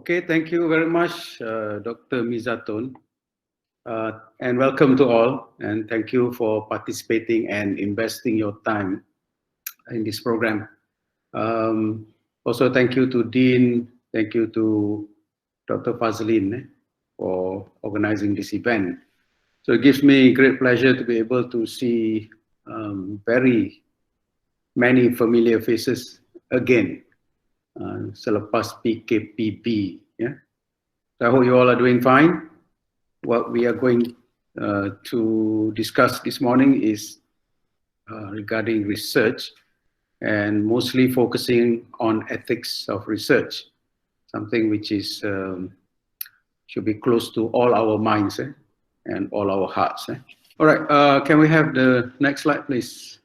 Okay, thank you very much, Dr. Mizaton, and welcome to all, and thank you for participating and investing your time in this program. Also, thank you to Dean, thank you to Dr. Fazlin for organizing this event. So it gives me great pleasure to be able to see very many familiar faces again. Selepas PKPB, yeah. So I hope you all are doing fine. What we are going to discuss this morning is regarding research and mostly focusing on ethics of research, something which is should be close to all our minds and all our hearts. All right, can we have the next slide, please?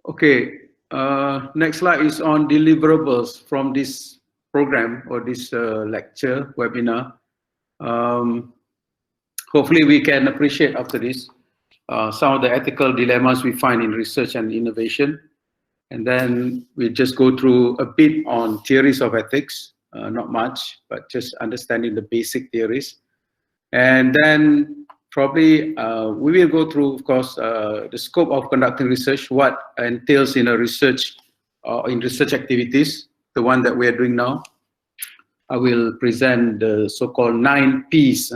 Okay, next slide is on deliverables from this program or this lecture, webinar. Hopefully we can appreciate after this some of the ethical dilemmas we find in research and innovation. And then we just go through a bit on theories of ethics, not much, but just understanding the basic theories. And then probably we will go through, of course, the scope of conducting research, what entails in a research in research activities, the one that we are doing now. I will present the so-called 9 P's.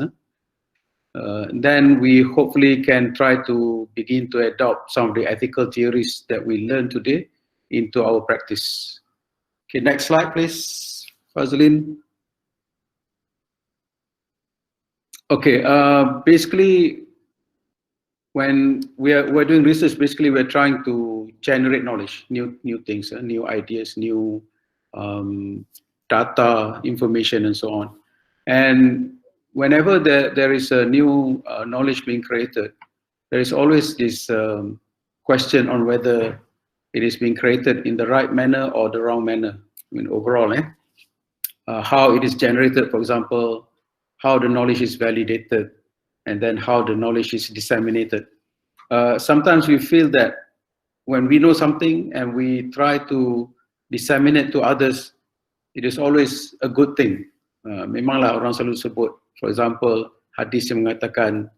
Then we hopefully can try to begin to adopt some of the ethical theories that we learned today into our practice. Okay, next slide, please, Fazlin. Okay, basically, when we're doing research, basically we're trying to generate knowledge, new things, new ideas, new data, information, and so on. And whenever there is a new knowledge being created, there is always this question on whether it is being created in the right manner or the wrong manner. I mean, overall, how it is generated, for example, how the knowledge is validated, and then how the knowledge is disseminated. Sometimes we feel that when we know something and we try to disseminate to others, it is always a good thing. Memanglah orang selalu sebut, for example, hadis yang mengatakan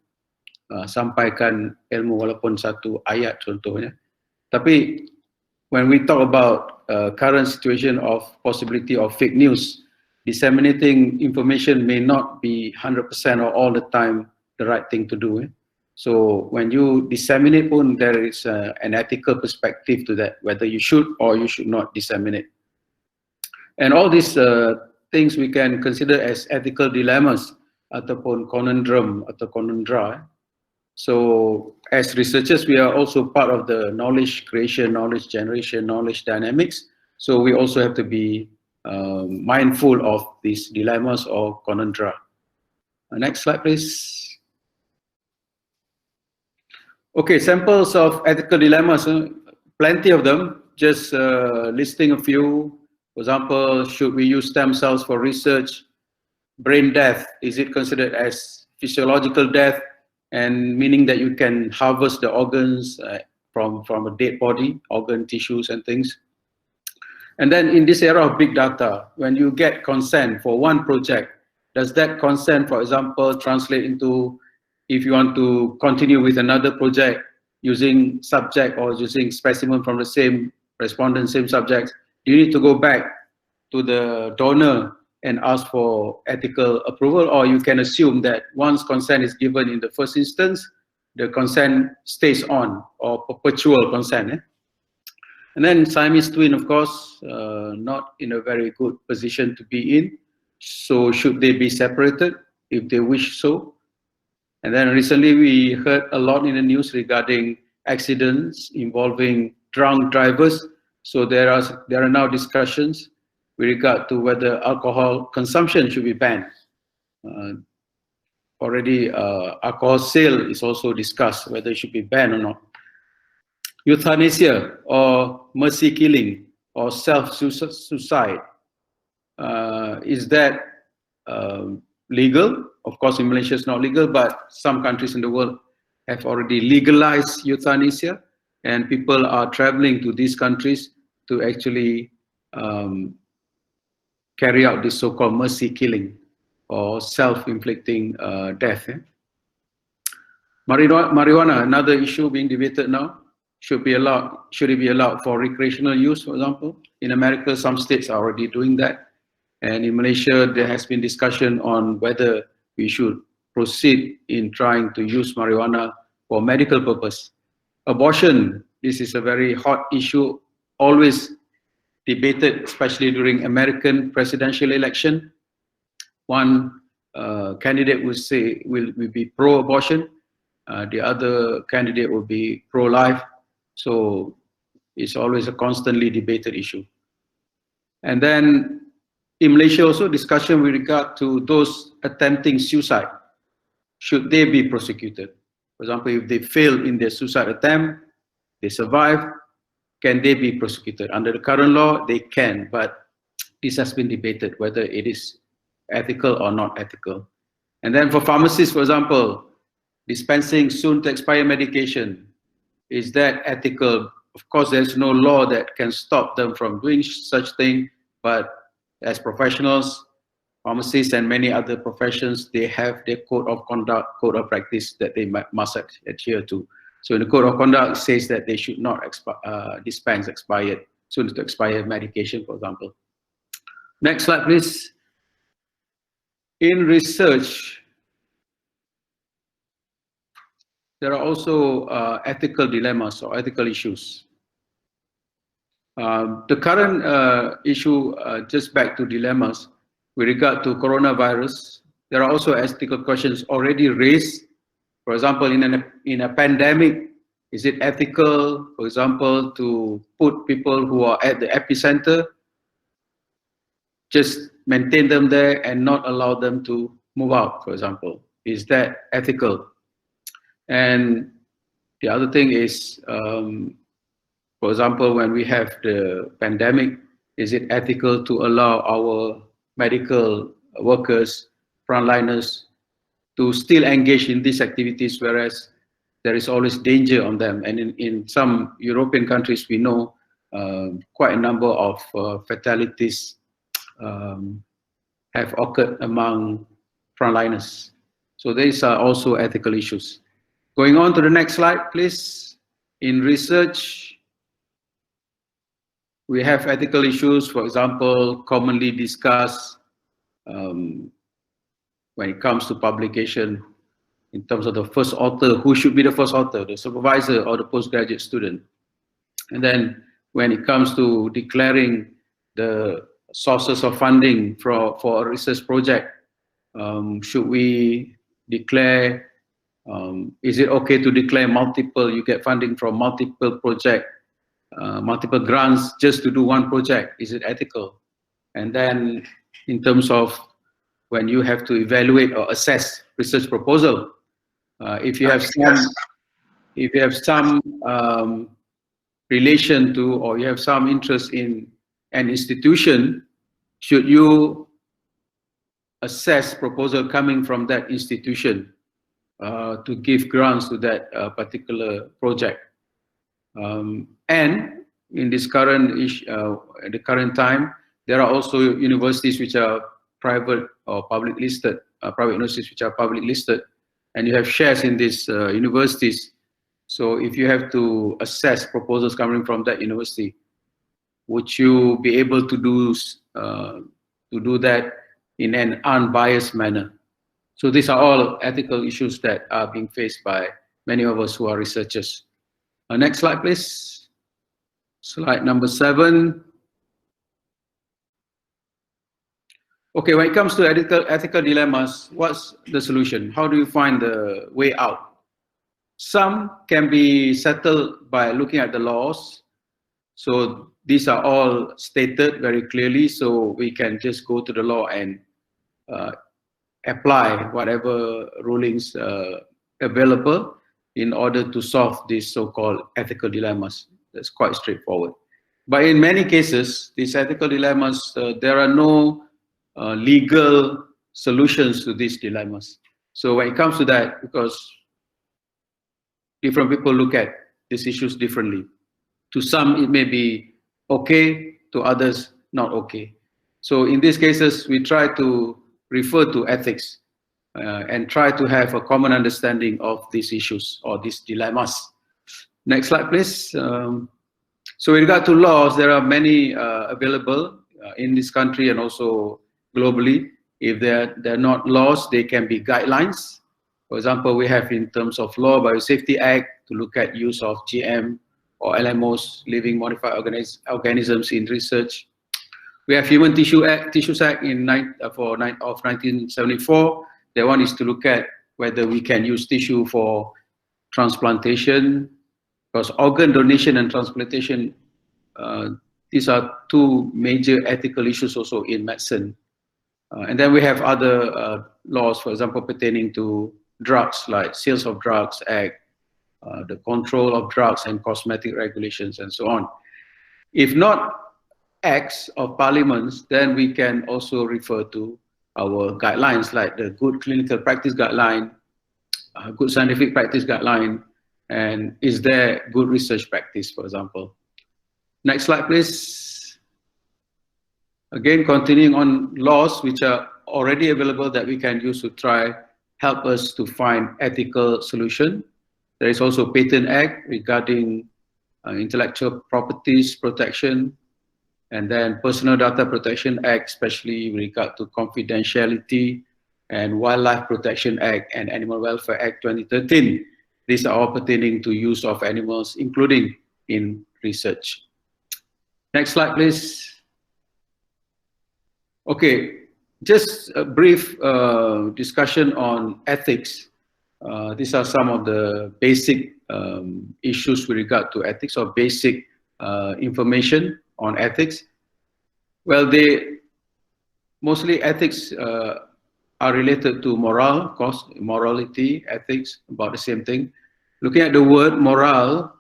sampaikan ilmu walaupun satu ayat contohnya. Tapi when we talk about current situation of possibility of fake news, disseminating information may not be 100% or all the time the right thing to do. So when you disseminate, there is an ethical perspective to that, whether you should or you should not disseminate. And all these things we can consider as ethical dilemmas ataupun conundrum atau conundra. So as researchers, we are also part of the knowledge creation, knowledge generation, knowledge dynamics. So we also have to be mindful of these dilemmas or conundra. Next slide, please. Okay, samples of ethical dilemmas, plenty of them, just listing a few. For example, should we use stem cells for research? Brain death, is it considered as physiological death, and meaning that you can harvest the organs from a dead body, organ tissues and things? And then in this era of big data, when you get consent for one project, does that consent, for example, translate into if you want to continue with another project using subject or using specimen from the same respondent, same subjects, you need to go back to the donor and ask for ethical approval, or you can assume that once consent is given in the first instance, the consent stays on, or perpetual consent. And then Siamese twin, of course, not in a very good position to be in. So should they be separated if they wish so? And then recently we heard a lot in the news regarding accidents involving drunk drivers. So there are now discussions with regard to whether alcohol consumption should be banned. Already alcohol sale is also discussed, whether it should be banned or not. Euthanasia or mercy killing or self-suicide, is that legal? Of course, in Malaysia it's not legal, but some countries in the world have already legalized euthanasia, and people are traveling to these countries to actually carry out this so-called mercy killing or self-inflicting death. Marijuana, another issue being debated now. Should it be allowed for recreational use, for example? In America, some states are already doing that. And in Malaysia, there has been discussion on whether we should proceed in trying to use marijuana for medical purpose. Abortion, this is a very hot issue, always debated, especially during American presidential election. One candidate will say will be pro-abortion, the other candidate will be pro-life. So it's always a constantly debated issue. And then in Malaysia also, discussion with regard to those attempting suicide. Should they be prosecuted? For example, if they fail in their suicide attempt, they survive, can they be prosecuted? Under the current law, they can, but this has been debated whether it is ethical or not ethical. And then for pharmacists, for example, dispensing soon to expire medication, is that ethical? Of course, there's no law that can stop them from doing such thing, but as professionals, pharmacists and many other professions, they have their code of conduct, code of practice that they must adhere to. So in the code of conduct, it says that they should not dispense soon to expire medication, for example. Next slide, please. In research, there are also ethical dilemmas or ethical issues. The current issue, just back to dilemmas, with regard to coronavirus, there are also ethical questions already raised. For example, in a pandemic, is it ethical, for example, to put people who are at the epicenter, just maintain them there and not allow them to move out, for example? Is that ethical? And the other thing is, for example, when we have the pandemic, is it ethical to allow our medical workers, frontliners, to still engage in these activities, whereas there is always danger on them? And in some European countries, we know quite a number of fatalities have occurred among frontliners. So these are also ethical issues. Going on to the next slide, please. In research, we have ethical issues, for example, commonly discussed when it comes to publication in terms of the first author. Who should be the first author, the supervisor or the postgraduate student? And then when it comes to declaring the sources of funding for a research project, should we declare, is it okay to declare multiple, you get funding from multiple projects, multiple grants just to do one project? Is it ethical? And then in terms of when you have to evaluate or assess research proposal, if you have some relation to, or you have some interest in an institution, should you assess proposal coming from that institution to give grants to that particular project? And in this current at the current time, there are also universities which are private or public listed, private universities which are public listed, and you have shares in these universities. So if you have to assess proposals coming from that university, would you be able to do that in an unbiased manner? So these are all ethical issues that are being faced by many of us who are researchers. Next slide, please. Slide number 7. Okay, when it comes to ethical dilemmas, what's the solution? How do you find the way out? Some can be settled by looking at the laws. So these are all stated very clearly, so we can just go to the law and apply whatever rulings available in order to solve these so-called ethical dilemmas. That's quite straightforward. But in many cases, these ethical dilemmas, there are no legal solutions to these dilemmas. So when it comes to that, because different people look at these issues differently. To some, it may be okay, to others, not okay. So in these cases, we try to refer to ethics and try to have a common understanding of these issues or these dilemmas. Next slide, please. So with regard to laws, there are many available in this country and also globally. If they're not laws, they can be guidelines. For example, we have in terms of law, Biosafety Act, to look at use of GM or LMOs, living modified organisms in research. We have Human Tissues Act of 1974. That one is to look at whether we can use tissue for transplantation, because organ donation and transplantation, these are two major ethical issues also in medicine. And then we have other laws, for example, pertaining to drugs, like Sales of Drugs Act, the Control of Drugs and Cosmetic Regulations, and so on. If not acts of parliaments, then we can also refer to our guidelines, like the Good Clinical Practice Guideline, Good Scientific Practice Guideline, and is there good research practice, for example. Next slide, please. Again, continuing on laws which are already available that we can use to try help us to find ethical solution. There is also Patent Act regarding intellectual properties protection, and then Personal Data Protection Act, especially with regard to confidentiality, and Wildlife Protection Act and Animal Welfare Act 2013. These are all pertaining to use of animals, including in research. Next slide, please. Okay, just a brief discussion on ethics. These are some of the basic issues with regard to ethics, or basic information on ethics. Well, mostly ethics are related to moral, of course, morality, ethics, about the same thing. Looking at the word moral,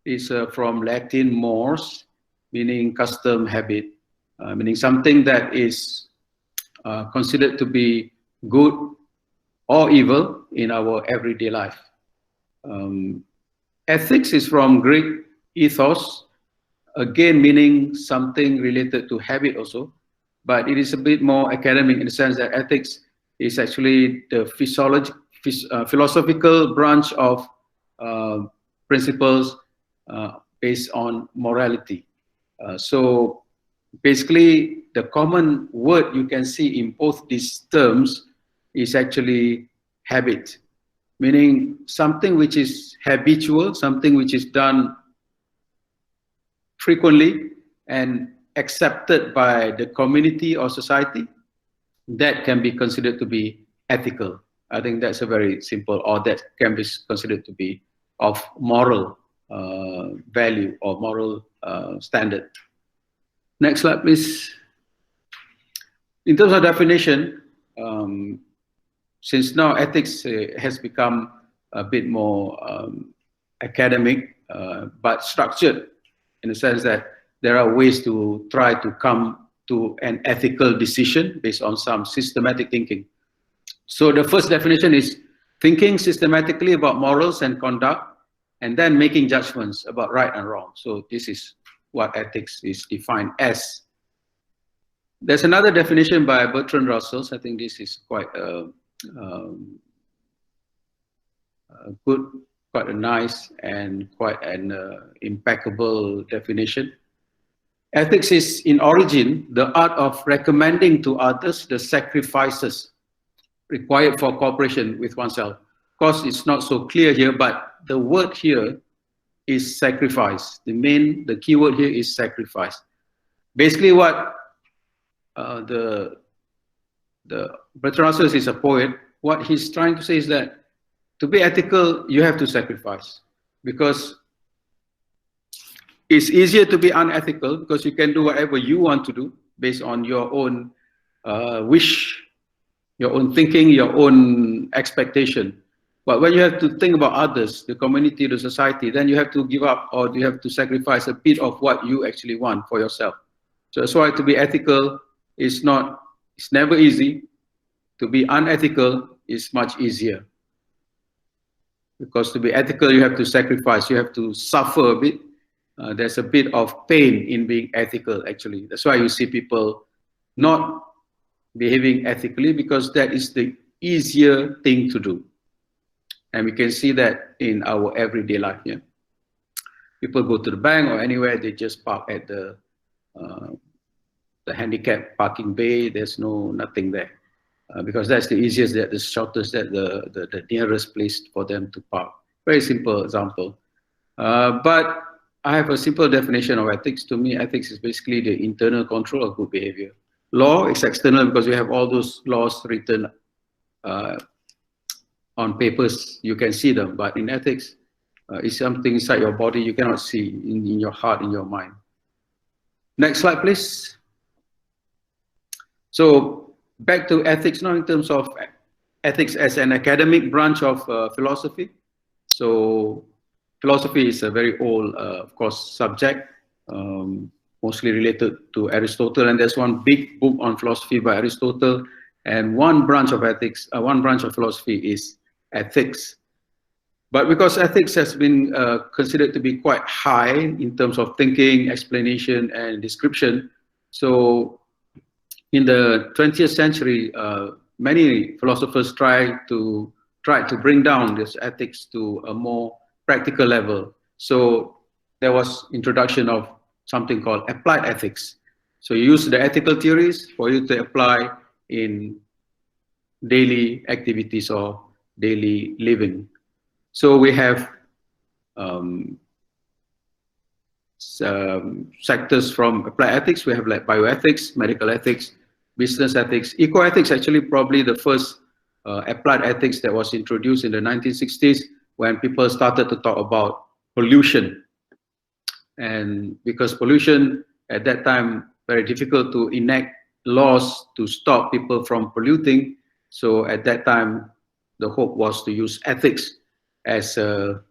is from Latin mors, meaning custom, habit, meaning something that is considered to be good or evil in our everyday life. Ethics is from Greek ethos, again meaning something related to habit also, but it is a bit more academic in the sense that ethics is actually the philosophical branch of principles based on morality. So basically, the common word you can see in both these terms is actually habit, meaning something which is habitual, something which is done frequently and accepted by the community or society, that can be considered to be ethical. I think that's a very simple, or that can be considered to be of moral value or moral standard. Next slide, please. In terms of definition, since now ethics has become a bit more academic, but structured, in the sense that there are ways to try to come to an ethical decision based on some systematic thinking. So the first definition is thinking systematically about morals and conduct, and then making judgments about right and wrong. So this is what ethics is defined as. There's another definition by Bertrand Russell. I think this is quite good, quite a nice and quite an impeccable definition. Ethics is, in origin, the art of recommending to others the sacrifices required for cooperation with oneself. Of course, it's not so clear here, but the word here is sacrifice. The key word here is sacrifice. Basically, what the Bertrand Russell is a poet. What he's trying to say is that to be ethical, you have to sacrifice, because it's easier to be unethical because you can do whatever you want to do based on your own wish, your own thinking, your own expectation. But when you have to think about others, the community, the society, then you have to give up, or you have to sacrifice a bit of what you actually want for yourself. So that's why to be ethical is it's never easy. To be unethical is much easier. Because to be ethical, you have to sacrifice, you have to suffer a bit. There's a bit of pain in being ethical, actually. That's why you see people not behaving ethically because that is the easier thing to do. And we can see that in our everyday life here. People go to the bank or anywhere, they just park at the handicap parking bay. There's nothing there because that's the easiest, that the shortest, that the nearest place for them to park. Very simple example. But I have a simple definition of ethics. To me, ethics is basically the internal control of good behavior. Law is external because we have all those laws written on papers. You can see them, but in ethics, it's something inside your body you cannot see, in your heart, in your mind. Next slide, please. So back to ethics now in terms of ethics as an academic branch of philosophy. So philosophy is a very old, of course, subject, mostly related to Aristotle. And there's one big book on philosophy by Aristotle. And one branch of ethics, one branch of philosophy is ethics. But because ethics has been considered to be quite high in terms of thinking, explanation, and description, so in the 20th century, many philosophers tried to bring down this ethics to a more practical level. So there was introduction of something called applied ethics. So you use the ethical theories for you to apply in daily activities or daily living. So we have sectors from applied ethics. We have like bioethics, medical ethics, business ethics, eco-ethics. Actually, probably the first applied ethics that was introduced in the 1960s when people started to talk about pollution. And because pollution at that time, very difficult to enact laws to stop people from polluting. So at that time, the hope was to use ethics as a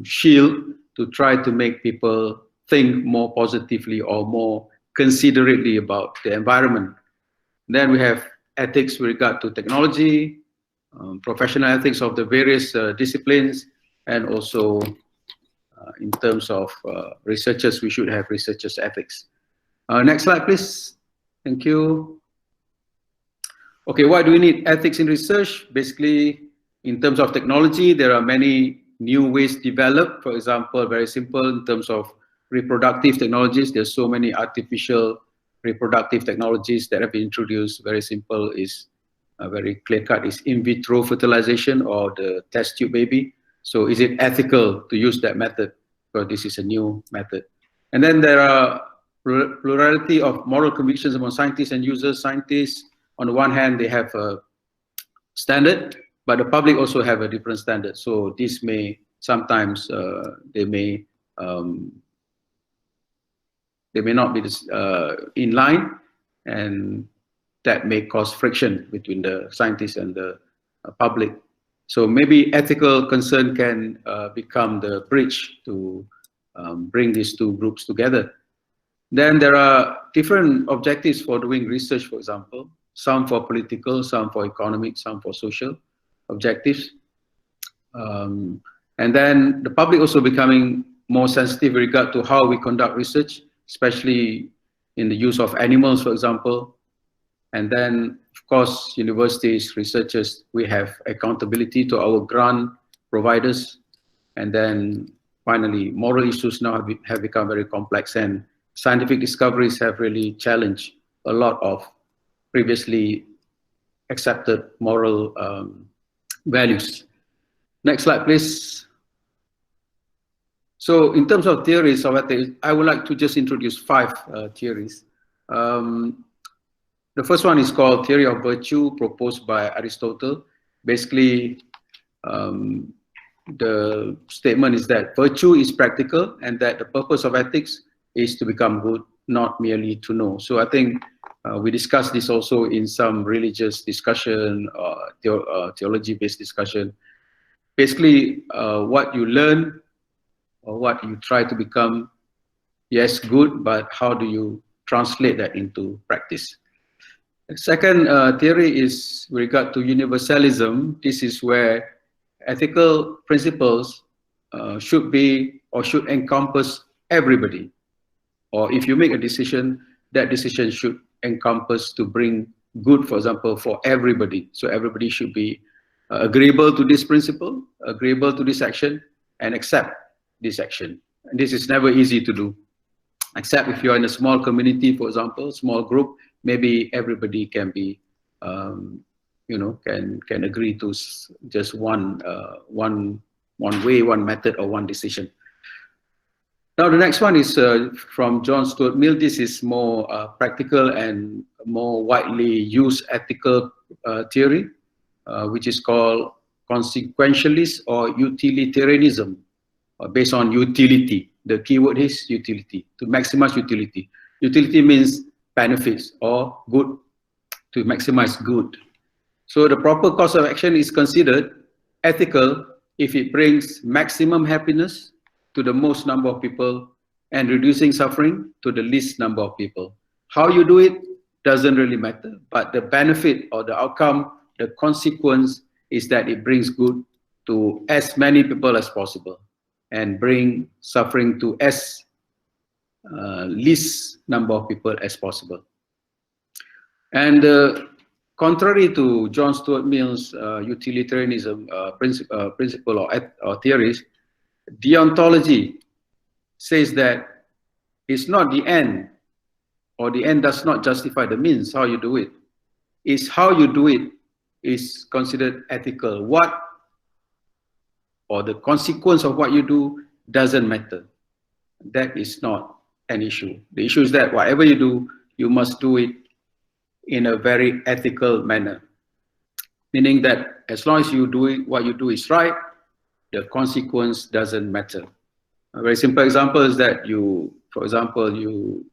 shield to try to make people think more positively or more considerately about the environment. Then we have ethics with regard to technology, professional ethics of the various disciplines, and also in terms of researchers, we should have researchers' ethics. Next slide, please. Thank you. Okay, why do we need ethics in research? Basically, in terms of technology, there are many new ways developed. For example, very simple in terms of reproductive technologies. There's so many artificial reproductive technologies that have been introduced. Very simple is very clear-cut is in vitro fertilization or the test tube baby. So is it ethical to use that method? Because this is a new method. And then there are plurality of moral convictions among scientists and users. Scientists, on the one hand, they have a standard, but the public also have a different standard. So this may sometimes they may not be in line, and that may cause friction between the scientists and the public. So maybe ethical concern can become the bridge to bring these two groups together. Then there are different objectives for doing research, for example, some for political, some for economic, some for social objectives. And then the public also becoming more sensitive with regard to how we conduct research, especially in the use of animals, for example. And then, of course, universities, researchers, we have accountability to our grant providers. And then finally, moral issues now have become very complex, and scientific discoveries have really challenged a lot of previously accepted moral values. Next slide, please. So in terms of theories of ethics, I would like to just introduce 5 theories. The first one is called theory of virtue, proposed by Aristotle. Basically, the statement is that virtue is practical and that the purpose of ethics is to become good, not merely to know. So I think we discussed this also in some religious discussion, theology-based discussion. Basically, what you learn or what you try to become, yes, good, but how do you translate that into practice? The second theory is with regard to universalism. This is where ethical principles should be or should encompass everybody. Or if you make a decision, that decision should encompass to bring good, for example, for everybody. So everybody should be agreeable to this principle, agreeable to this action, and accept this action. And this is never easy to do, except if you're in a small community, for example, small group, maybe everybody can be, you know, can agree to just one way, one method, or one decision. Now the next one is from John Stuart Mill. This is more practical and more widely used ethical theory, which is called consequentialist or utilitarianism, based on utility. The keyword is utility, to maximize utility. Utility means benefits or good, to maximize good. So the proper course of action is considered ethical if it brings maximum happiness to the most number of people and reducing suffering to the least number of people. How you do it doesn't really matter, but the benefit or the outcome, the consequence is that it brings good to as many people as possible and bring suffering to as least number of people as possible. And contrary to John Stuart Mill's utilitarianism principle or theories, deontology says that it's not the end, or the end does not justify the means, how you do it. It's how you do it is considered ethical. What, or the consequence of what you do doesn't matter. That is not an issue. The issue is that whatever you do, you must do it in a very ethical manner. Meaning that as long as you do it, what you do is right, the consequence doesn't matter. A very simple example is that you, for example, you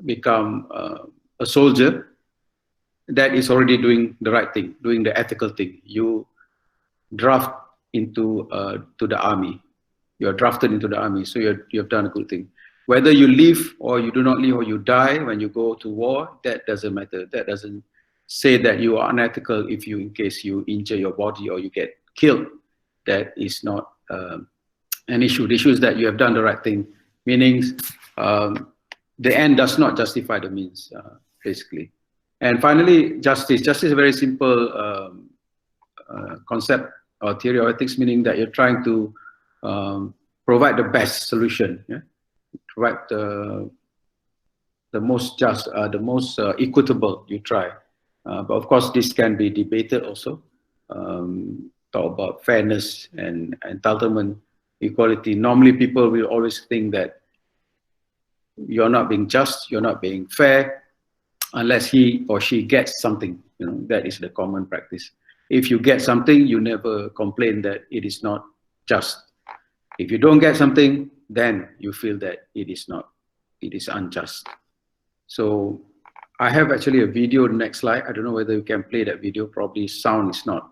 become a soldier. That is already doing the right thing, doing the ethical thing. You draft into to the army. You are drafted into the army, so you have done a good thing. Whether you live or you do not live, or you die when you go to war, that doesn't matter. That doesn't say that you are unethical if you, in case you injure your body or you get killed. That is not an issue. The issue is that you have done the right thing, meaning the end does not justify the means, basically. And finally, justice. Justice is a very simple concept or theory of ethics, meaning that you're trying to provide the best solution, yeah? Provide the most just, the most equitable you try. But of course, this can be debated also. Talk about fairness and entitlement, equality. Normally, people will always think that you're not being just, you're not being fair, unless he or she gets something. You know, that is the common practice. If you get something, you never complain that it is not just. If you don't get something, then you feel that it is not, it is unjust. So I have actually a video, the next slide. I don't know whether you can play that video. Probably sound is not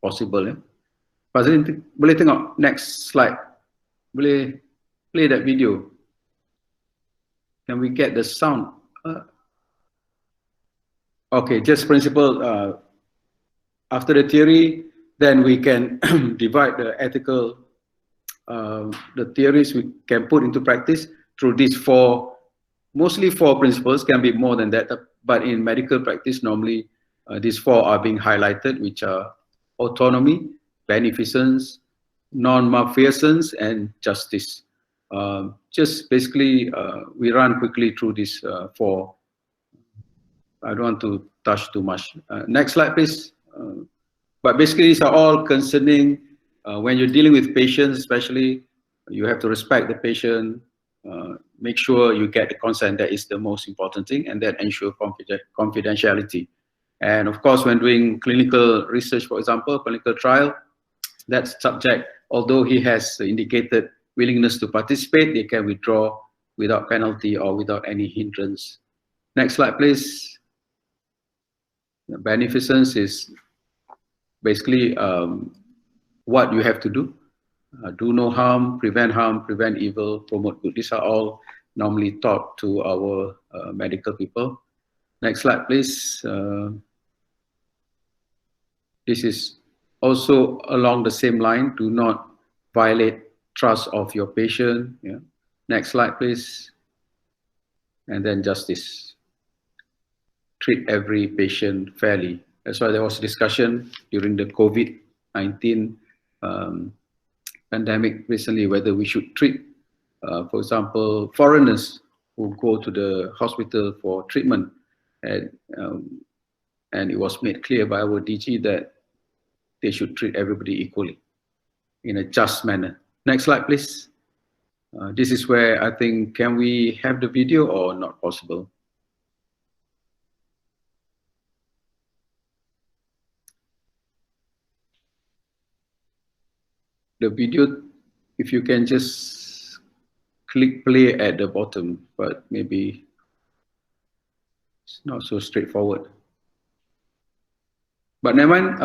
possible. Eh? Boleh tengok next slide. Boleh play that video. Can we get the sound? Okay, just principle. After the theory, then we can divide the ethical, the theories we can put into practice through these four, mostly four principles, can be more than that. But in medical practice, normally these four are being highlighted, which are autonomy, beneficence, non-malfeasance, and justice. Just basically, we run quickly through these four. I don't want to touch too much. Next slide, please. But basically, these are all concerning when you're dealing with patients, especially, you have to respect the patient, make sure you get the consent. That is the most important thing, and then ensure confidentiality. And of course, when doing clinical research, for example, clinical trial, that subject, although he has indicated willingness to participate, they can withdraw without penalty or without any hindrance. Next slide, please. The beneficence is basically what you have to do. Do no harm, prevent evil, promote good. These are all normally taught to our medical people. Next slide, please. This is also along the same line. Do not violate trust of your patient. Yeah. Next slide, please. and then justice. Treat every patient fairly. That's why there was discussion during the COVID-19 pandemic recently whether we should treat, for example, foreigners who go to the hospital for treatment, and it was made clear by our DG that they should treat everybody equally in a just manner. Next slide, please. This is where I think, can we have the video or not possible? The video, if you can just click play at the bottom, but maybe it's not so straightforward. But never mind,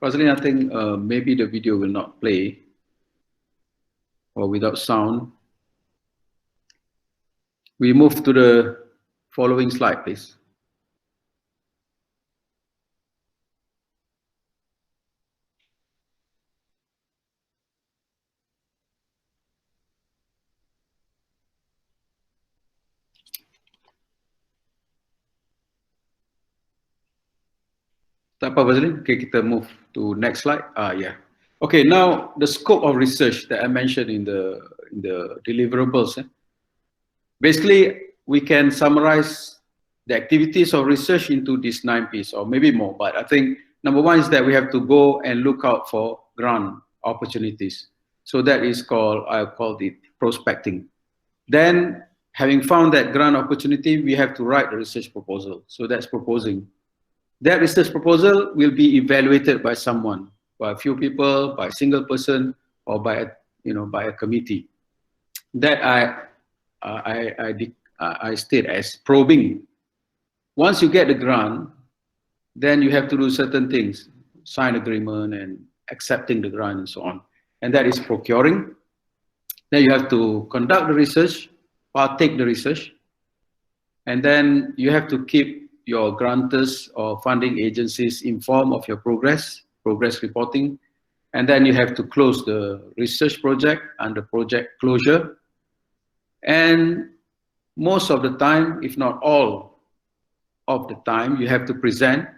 Rosaline, I think maybe the video will not play or without sound. We move to the following slide, please. Tak apa, Rosaline. Okay, kita move to next slide. Yeah. Okay, now the scope of research that I mentioned in the deliverables. Basically, we can summarize the activities of research into these 9 P's or maybe more. But I think number 1 is that we have to go and look out for grant opportunities. So that is called, I call it prospecting. Then, having found that grant opportunity, we have to write the research proposal. So that's proposing. That research proposal will be evaluated by someone, by a few people, by a single person, or by a committee. That I state as probing. Once you get the grant, then you have to do certain things, sign agreement and accepting the grant and so on. And that is procuring. Then you have to conduct the research, partake the research, and then you have to keep your grantors or funding agencies informed of your progress reporting, and then you have to close the research project under project closure. And most of the time, if not all of the time, you have to present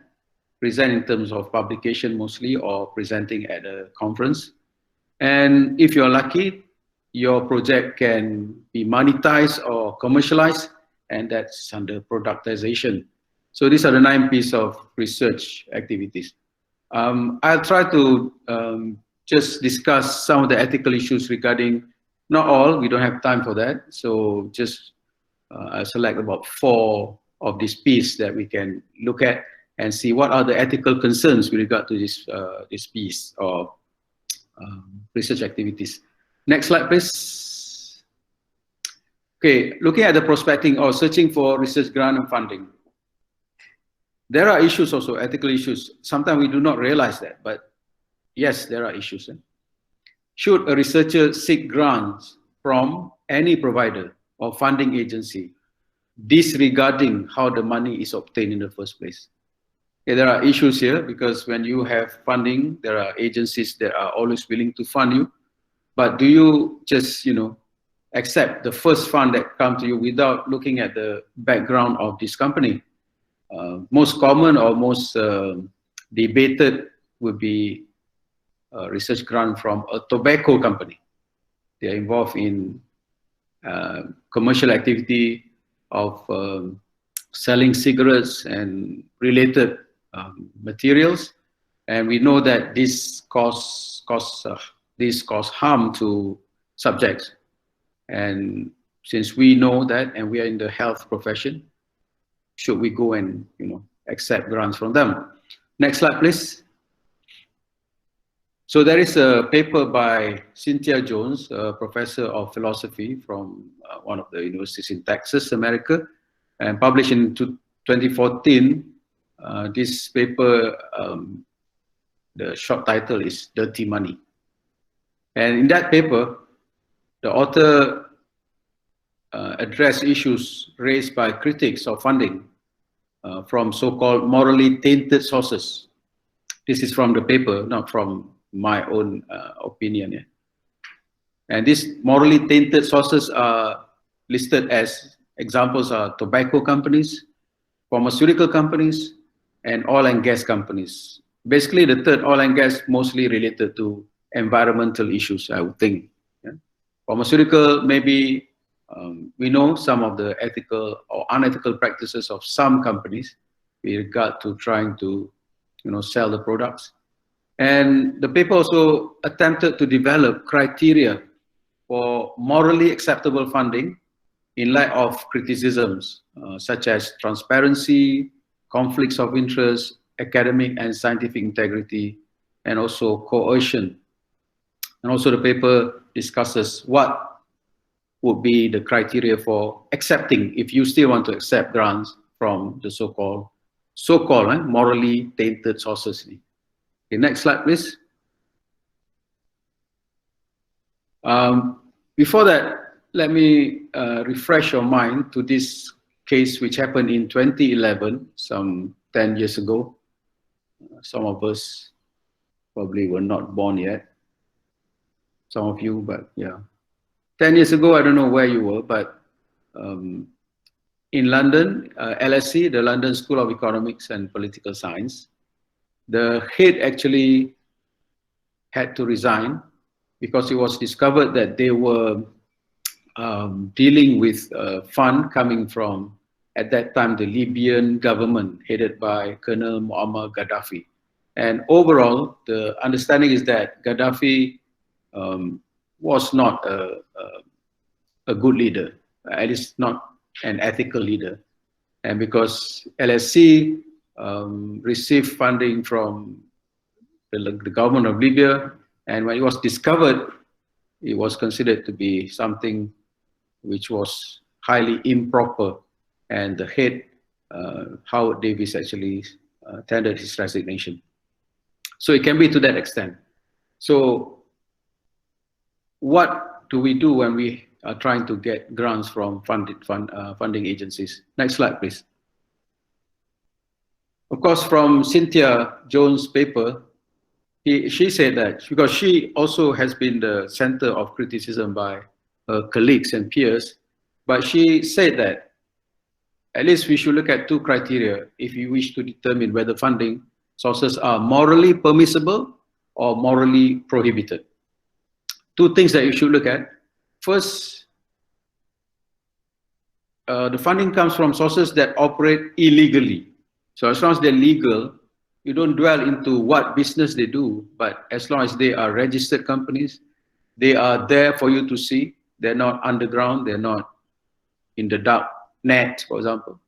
in terms of publication mostly, or presenting at a conference. And if you're lucky, your project can be monetized or commercialized, and that's under productization. So these are the 9 P's of research activities. I'll try to just discuss some of the ethical issues regarding, not all, we don't have time for that. So just I'll select about 4 of these P's that we can look at and see what are the ethical concerns with regard to this piece of research activities. Next slide, please. Okay, looking at the prospecting or searching for research grant and funding. There are issues also, ethical issues. Sometimes we do not realize that, but yes, there are issues. Should a researcher seek grants from any provider or funding agency, disregarding how the money is obtained in the first place? Okay, there are issues here because when you have funding, there are agencies that are always willing to fund you. But do you just, accept the first fund that comes to you without looking at the background of this company? Most common or most debated would be a research grant from a tobacco company. They are involved in commercial activity of selling cigarettes and related materials, and we know that this cause harm to subjects. And since we know that, and we are in the health profession, should we go and accept grants from them? Next slide, please. So there is a paper by Cynthia Jones, a professor of philosophy from one of the universities in Texas, America, and published in 2014. This paper, the short title is Dirty Money. And in that paper, the author addressed issues raised by critics of funding from so-called morally tainted sources. This is from the paper, not from my own opinion. Yeah. And these morally tainted sources are listed as Examples are tobacco companies, pharmaceutical companies, and oil and gas companies. Basically, the third, oil and gas, mostly related to environmental issues, I would think. Yeah. Pharmaceutical, maybe we know some of the ethical or unethical practices of some companies with regard to trying to, sell the products. And the paper also attempted to develop criteria for morally acceptable funding in light of criticisms such as transparency, conflicts of interest, academic and scientific integrity, and also coercion. And also the paper discusses what would be the criteria for accepting, if you still want to accept grants from the so-called morally tainted sources. Okay, next slide, please. Before that, let me refresh your mind to this case which happened in 2011, some 10 years ago. Some of us probably were not born yet. Some of you, but yeah. 10 years ago, I don't know where you were, but in London, LSE, the London School of Economics and Political Science, the head actually had to resign because it was discovered that they were dealing with a fund coming from, at that time, the Libyan government headed by Colonel Muammar Gaddafi. And overall, the understanding is that Gaddafi was not a good leader, at least not an ethical leader. And because LSE received funding from the government of Libya, and when it was discovered, it was considered to be something which was highly improper, and the head, Howard Davis, actually tendered his resignation. So it can be to that extent. So what do we do when we are trying to get grants from funding agencies? Next slide, please. Of course, from Cynthia Jones' paper, she said that, because she also has been the center of criticism by her colleagues and peers, but she said that at least we should look at two criteria if you wish to determine whether funding sources are morally permissible or morally prohibited. Two things that you should look at. First, the funding comes from sources that operate illegally. So as long as they're legal, you don't dwell into what business they do, but as long as they are registered companies, they are there for you to see. They're not underground, they're not in the dark net, for example.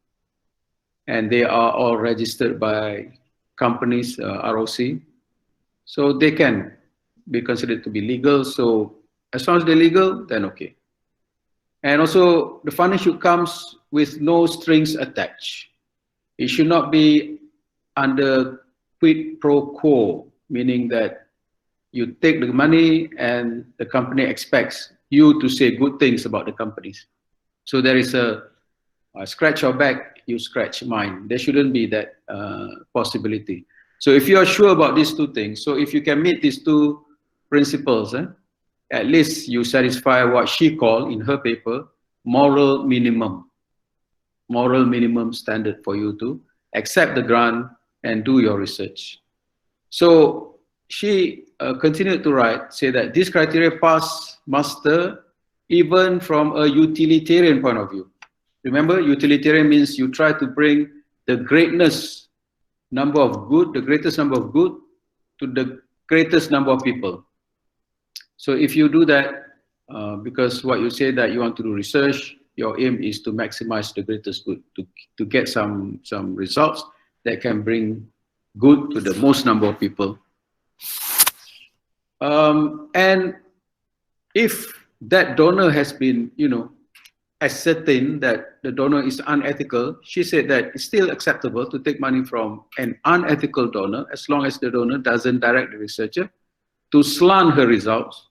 And they are all registered by companies, ROC. So they can be considered to be legal. So as long as they're legal, then okay. And also the funding should come with no strings attached. It should not be under quid pro quo, meaning that you take the money and the company expects you to say good things about the companies. So there is a scratch your back, you scratch mine. There shouldn't be that possibility. So if you are sure about these two things, so if you can meet these two principles, at least you satisfy what she called in her paper, moral minimum standard for you to accept the grant and do your research. So she continued to write, say that this criteria pass muster even from a utilitarian point of view. Remember, utilitarian means you try to bring the greatest number of good to the greatest number of people. So if you do that, because what you say that you want to do research, your aim is to maximize the greatest good, to get some results that can bring good to the most number of people. And if that donor has been, ascertained that the donor is unethical, she said that it's still acceptable to take money from an unethical donor as long as the donor doesn't direct the researcher to slant her results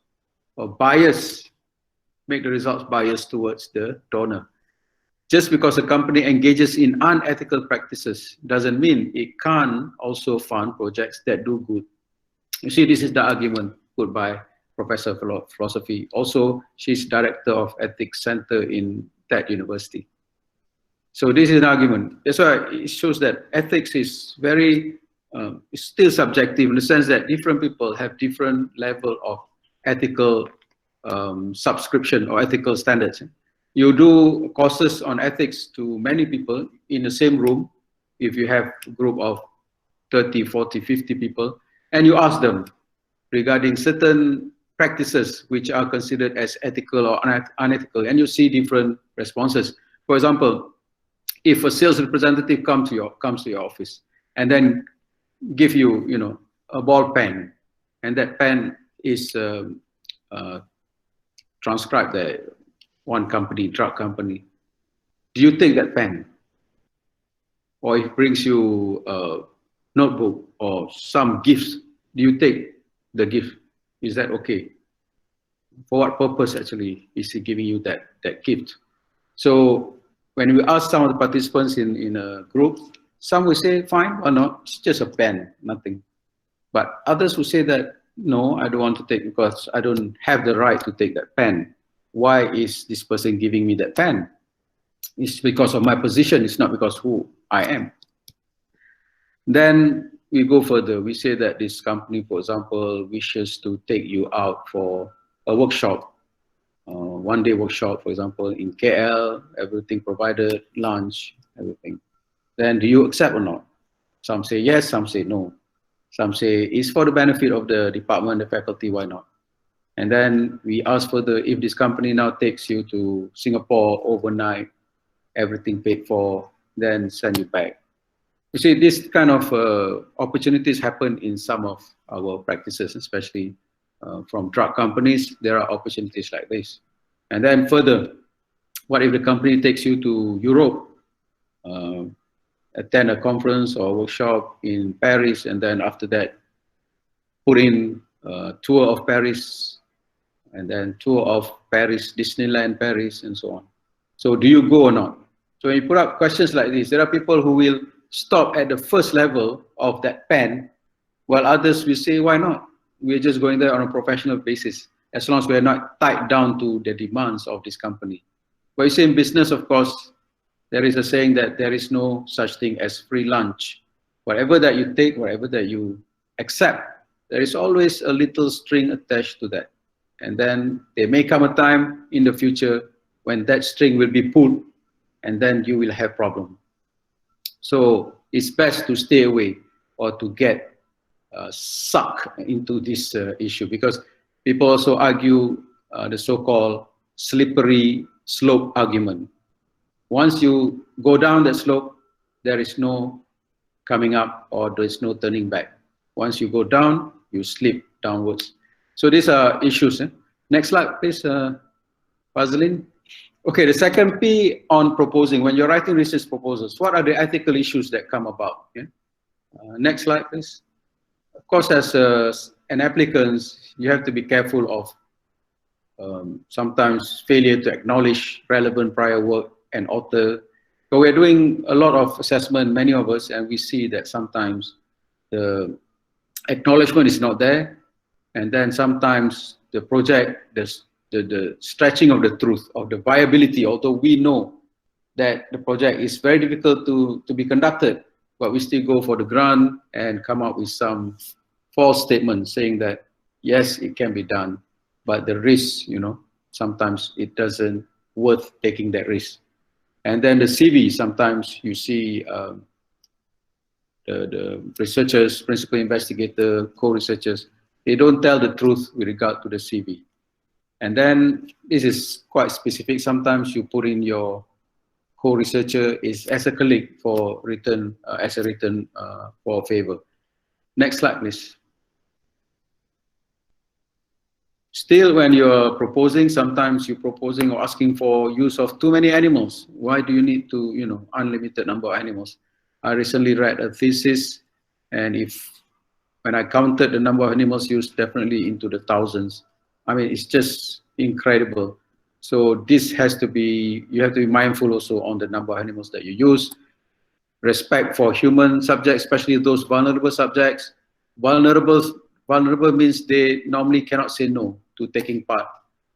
or make the results biased towards the donor. Just because a company engages in unethical practices doesn't mean it can't also fund projects that do good. You see, this is the argument put by Professor of Philosophy. Also, she's Director of Ethics Center in that university. So this is an argument. That's why it shows that ethics is very, it's still subjective in the sense that different people have different level of ethical subscription or ethical standards. You do courses on ethics to many people in the same room, if you have a group of 30, 40, 50 people, and you ask them regarding certain practices which are considered as ethical or unethical, and you see different responses. For example, if a sales representative comes to your office and then give you, you know, a ball pen, and that pen is transcribed that one company, drug company, do you take that pen? Or it brings you a notebook or some gifts, do you take the gift? Is that okay? For what purpose actually is he giving you that gift? So when we ask some of the participants in a group, some will say fine or not, it's just a pen, nothing. But others will say that no, I don't want to take because I don't have the right to take that pen. Why is this person giving me that pen? It's because of my position, it's not because who I am. Then we go further. We say that this company, for example, wishes to take you out for a workshop, one-day workshop, for example, in KL, everything provided, lunch, everything. Then do you accept or not? Some say yes, some say no. Some say it's for the benefit of the department, the faculty, why not? And then we ask further, if this company now takes you to Singapore overnight, everything paid for, then send you back. You see, this kind of opportunities happen in some of our practices, especially from drug companies. There are opportunities like this. And then further, what if the company takes you to Europe, attend a conference or workshop in Paris, and then after that, put in a tour of Paris, and then tour of Paris, Disneyland Paris, and so on. So do you go or not? So when you put up questions like this, there are people who will stop at the first level of that pen, while others will say, why not? We're just going there on a professional basis, as long as we're not tied down to the demands of this company. But you see, in business, of course, there is a saying that there is no such thing as free lunch. Whatever that you take, whatever that you accept, there is always a little string attached to that. And then there may come a time in the future when that string will be pulled, and then you will have problem. So it's best to stay away or to get sucked into this issue, because people also argue the so-called slippery slope argument. Once you go down that slope, there is no coming up or there is no turning back. Once you go down, you slip downwards. So these are issues. Next slide, please, Fazlin. Okay, the second P on proposing. When you're writing research proposals, what are the ethical issues that come about? Okay? Next slide, please. Of course, as an applicant, you have to be careful of sometimes failure to acknowledge relevant prior work and author. So we're doing a lot of assessment, many of us, and we see that sometimes the acknowledgement is not there, and then sometimes the project, the stretching of the truth, of the viability, although we know that the project is very difficult to be conducted, but we still go for the grant and come up with some false statements saying that, yes, it can be done, but the risk, you know, sometimes it doesn't worth taking that risk. And then the CV, sometimes you see the researchers, principal investigator, co-researchers, they don't tell the truth with regard to the CV. And then this is quite specific. Sometimes you put in your co-researcher is as a colleague for written, as a written for favor. Next slide, please. Still, when you're proposing, sometimes you're proposing or asking for use of too many animals. Why do you need to, you know, unlimited number of animals? I recently read a thesis, and when I counted the number of animals used, definitely into the thousands. I mean, it's just incredible. So this has to be, you have to be mindful also on the number of animals that you use. Respect for human subjects, especially those vulnerable subjects. Vulnerable means they normally cannot say no to taking part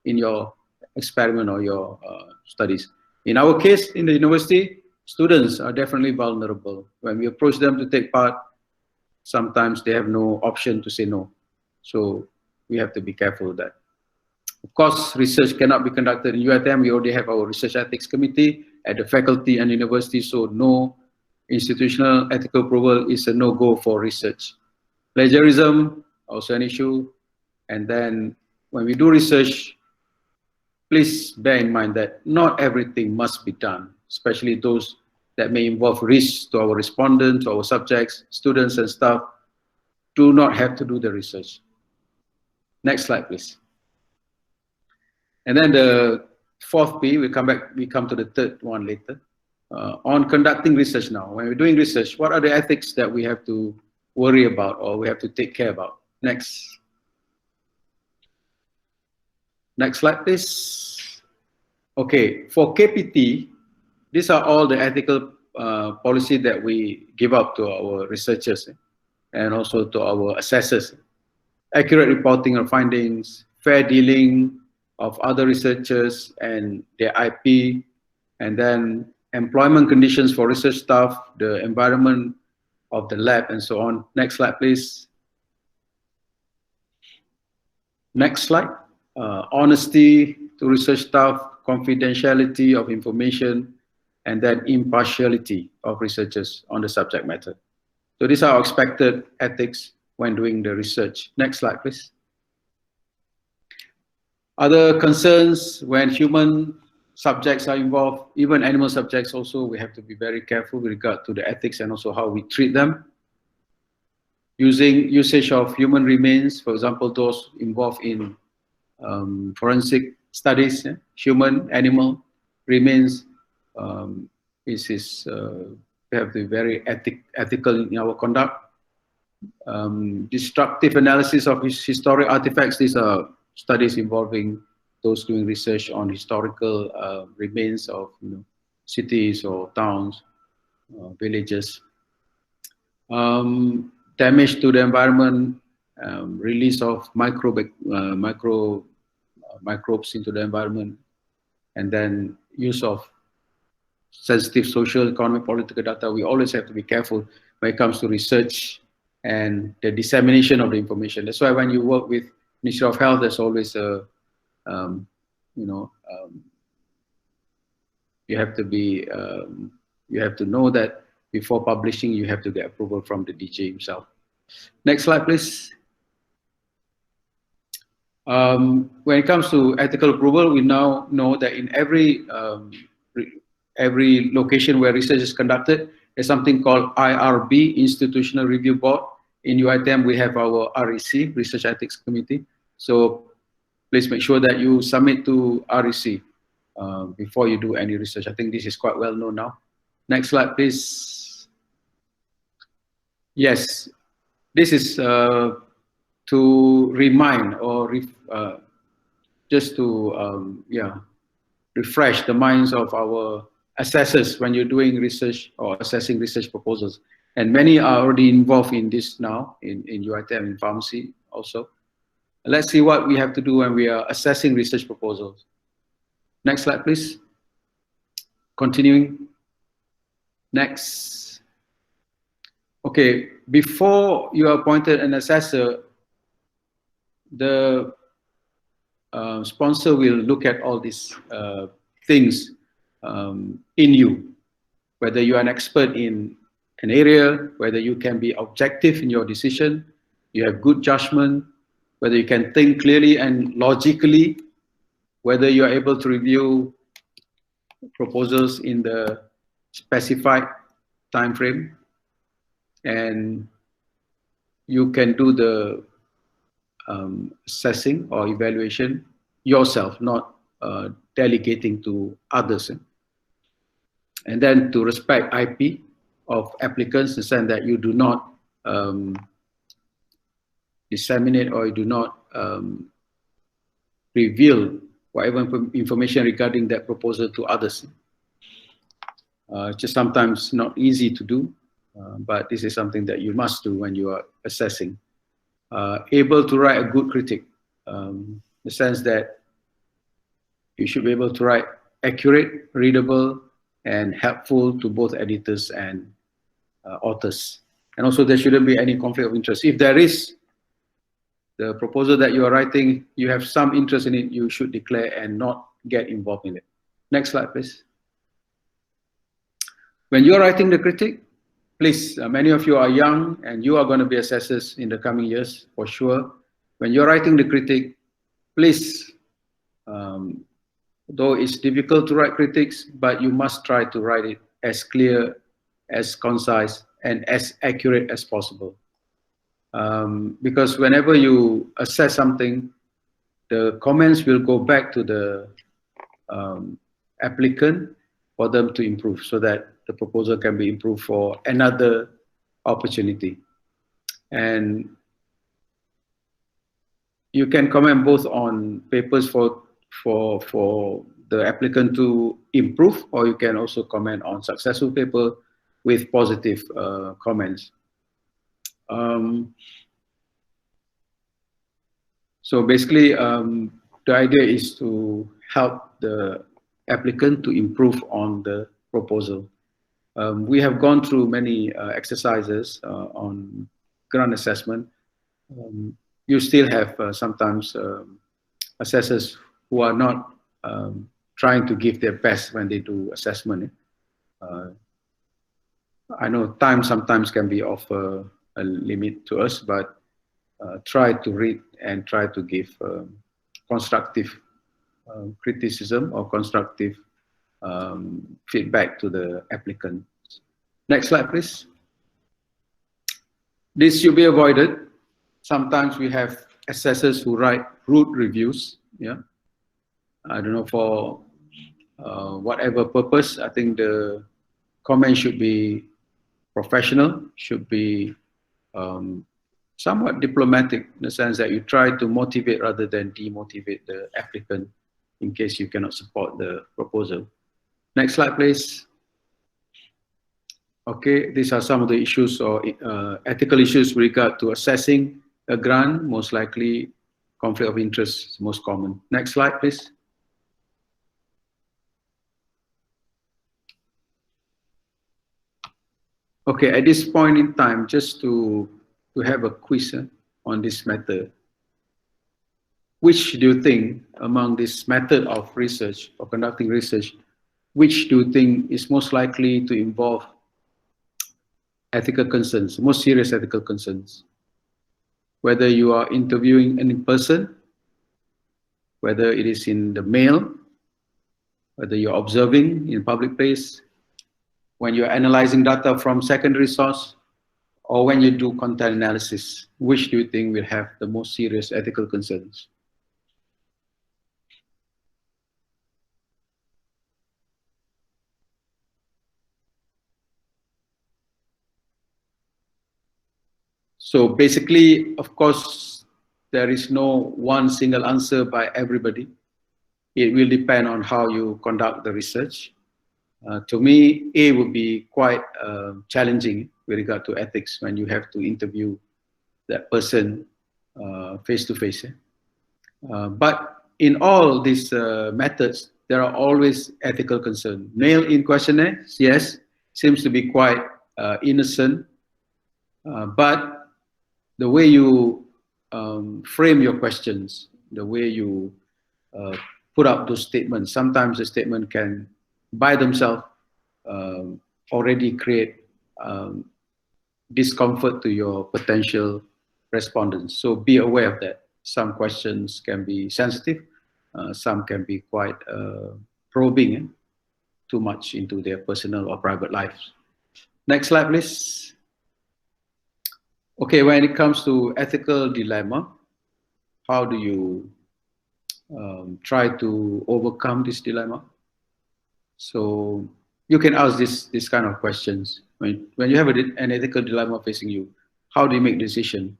in your experiment or your studies. In our case, in the university, Students are definitely vulnerable. When we approach them to take part, sometimes they have no option to say no. So we have to be careful with that. Of course, research cannot be conducted in UiTM. We already have our research ethics committee at the faculty and university, so no institutional ethical approval is a no-go for research. Plagiarism, also an issue. And then when we do research, please bear in mind that not everything must be done, especially those that may involve risks to our respondents, to our subjects, students and staff do not have to do the research. Next slide, please. And then the fourth P, we come to the third one later. On conducting research now, when we're doing research, what are the ethics that we have to worry about or we have to take care about? Next slide, please. Okay, for KPT, these are all the ethical policy that we give out to our researchers and also to our assessors. Accurate reporting of findings, fair dealing of other researchers and their IP, and then employment conditions for research staff, the environment of the lab, and so on. Next slide, please. Next slide. Honesty to research staff, confidentiality of information, and then impartiality of researchers on the subject matter. So these are expected ethics when doing the research. Next slide, please. Other concerns when human subjects are involved, even animal subjects also, we have to be very careful with regard to the ethics and also how we treat them. Usage of human remains, for example, those involved in forensic studies, human, animal remains, we have to be very ethical in our conduct. Destructive analysis of historic artifacts, these are studies involving those doing research on historical remains of cities or towns, villages. Damage to the environment, release of microbes into the environment, and then use of sensitive social, economic, political data. We always have to be careful when it comes to research and the dissemination of the information. That's why when you work with Ministry of Health, there's always a, you have to be, you have to know that before publishing, you have to get approval from the DJ himself. Next slide, please. When it comes to ethical approval, we now know that in every location where research is conducted, there's something called IRB, Institutional Review Board. In UiTM, we have our REC, Research Ethics Committee. So please make sure that you submit to REC before you do any research. I think this is quite well known now. Next slide, please. Yes, this is to remind or just to refresh the minds of our assessors when you're doing research or assessing research proposals. And many are already involved in this now in UiTM, in pharmacy also. Let's see what we have to do when we are assessing research proposals. Next slide, please. Continuing. Next. Okay, before you are appointed an assessor, the sponsor will look at all these things in you, whether you are an expert in an area, whether you can be objective in your decision, you have good judgment, whether you can think clearly and logically, whether you are able to review proposals in the specified time frame, and you can do the assessing or evaluation yourself, not delegating to others. And then to respect IP of applicants, in the sense that you do not disseminate or you do not reveal whatever information regarding that proposal to others. Just sometimes not easy to do, but this is something that you must do when you are assessing. Able to write a good critique, in the sense that you should be able to write accurate, readable, and helpful to both editors and authors. And also there shouldn't be any conflict of interest. If there is, the proposal that you are writing, you have some interest in it, you should declare and not get involved in it. Next slide, please. When you're writing the critique, please, many of you are young and you are going to be assessors in the coming years, for sure. When you're writing the critique, please, though it's difficult to write critiques, but you must try to write it as clear, as concise, and as accurate as possible. Because whenever you assess something, the comments will go back to the applicant for them to improve, so that the proposal can be improved for another opportunity. And you can comment both on papers for the applicant to improve, or you can also comment on successful paper with positive comments. So basically, the idea is to help the applicant to improve on the proposal. We have gone through many exercises on grant assessment. You still have sometimes assessors who are not trying to give their best when they do assessment. I know time sometimes can be of a limit to us, but try to read and try to give constructive criticism or constructive feedback to the applicant. Next slide, please. This should be avoided. Sometimes we have assessors who write rude reviews. Yeah, I don't know, for whatever purpose. I think the comment should be professional, should be somewhat diplomatic, in the sense that you try to motivate rather than demotivate the applicant in case you cannot support the proposal. Next slide, please. Okay, these are some of the issues or ethical issues with regard to assessing a grant. Most likely, conflict of interest is most common. Next slide, please. Okay, at this point in time, just to have a quiz on this method. Which do you think, among this method of research or conducting research, which do you think is most likely to involve ethical concerns, most serious ethical concerns? Whether you are interviewing in person, whether it is in the mail, whether you're observing in public place, when you're analyzing data from secondary source, or when you do content analysis, which do you think will have the most serious ethical concerns? So basically, of course, there is no one single answer by everybody. It will depend on how you conduct the research. To me, A would be quite challenging with regard to ethics when you have to interview that person face to face. But in all these methods, there are always ethical concerns. Mail-in questionnaires, yes, seems to be quite innocent, but the way you frame your questions, the way you put up those statements, sometimes the statement can by themselves already create discomfort to your potential respondents. So be aware of that. Some questions can be sensitive, some can be quite probing, too much into their personal or private lives. Next slide, please. Okay, when it comes to ethical dilemma, how do you try to overcome this dilemma? So you can ask this kind of questions. When you have an ethical dilemma facing you, how do you make decision?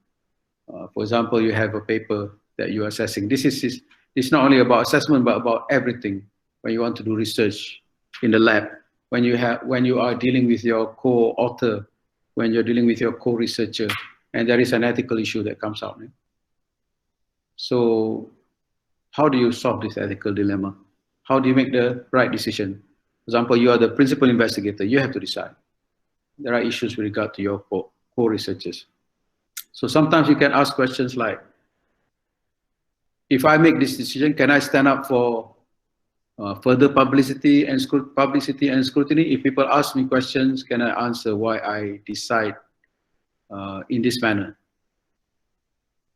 For example, you have a paper that you are assessing. It's not only about assessment, but about everything. When you want to do research in the lab, when you are dealing with your co-author, when you're dealing with your co-researcher, and there is an ethical issue that comes out. So how do you solve this ethical dilemma? How do you make the right decision? For example, you are the principal investigator, you have to decide. There are issues with regard to your co-researchers. So sometimes you can ask questions like, if I make this decision, can I stand up for further publicity and scrutiny? If people ask me questions, can I answer why I decide in this manner?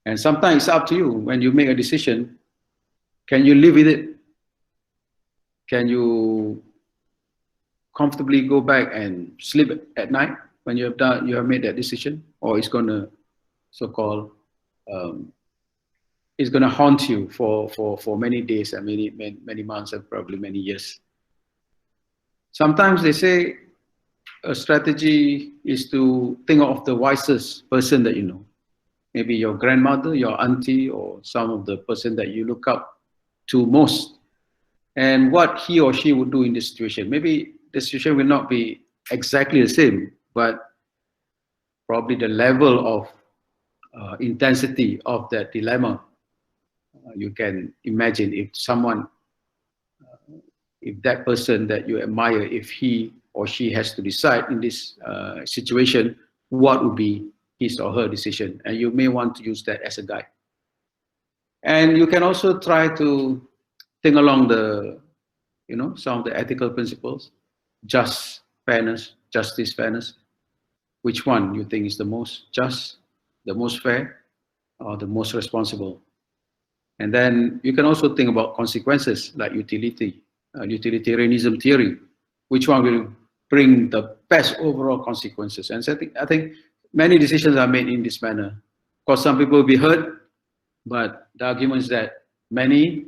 And sometimes it's up to you. When you make a decision, can you live with it? Can you comfortably go back and sleep at night when you have made that decision? Or it's going to so-called it's going to haunt you for many days and many months and probably many years. Sometimes they say a strategy is to think of the wisest person that you know. Maybe your grandmother, your auntie, or some of the person that you look up to most. And what he or she would do in this situation. Maybe the situation will not be exactly the same, but probably the level of intensity of that dilemma, you can imagine if someone, if that person that you admire, if he or she has to decide in this situation, what would be his or her decision? And you may want to use that as a guide. And you can also try to think along the, some of the ethical principles, justice, fairness. Which one you think is the most just, the most fair, or the most responsible? And then you can also think about consequences like utilitarianism theory. Which one will bring the best overall consequences? And so I think many decisions are made in this manner. Of course, some people will be hurt, but the argument is that many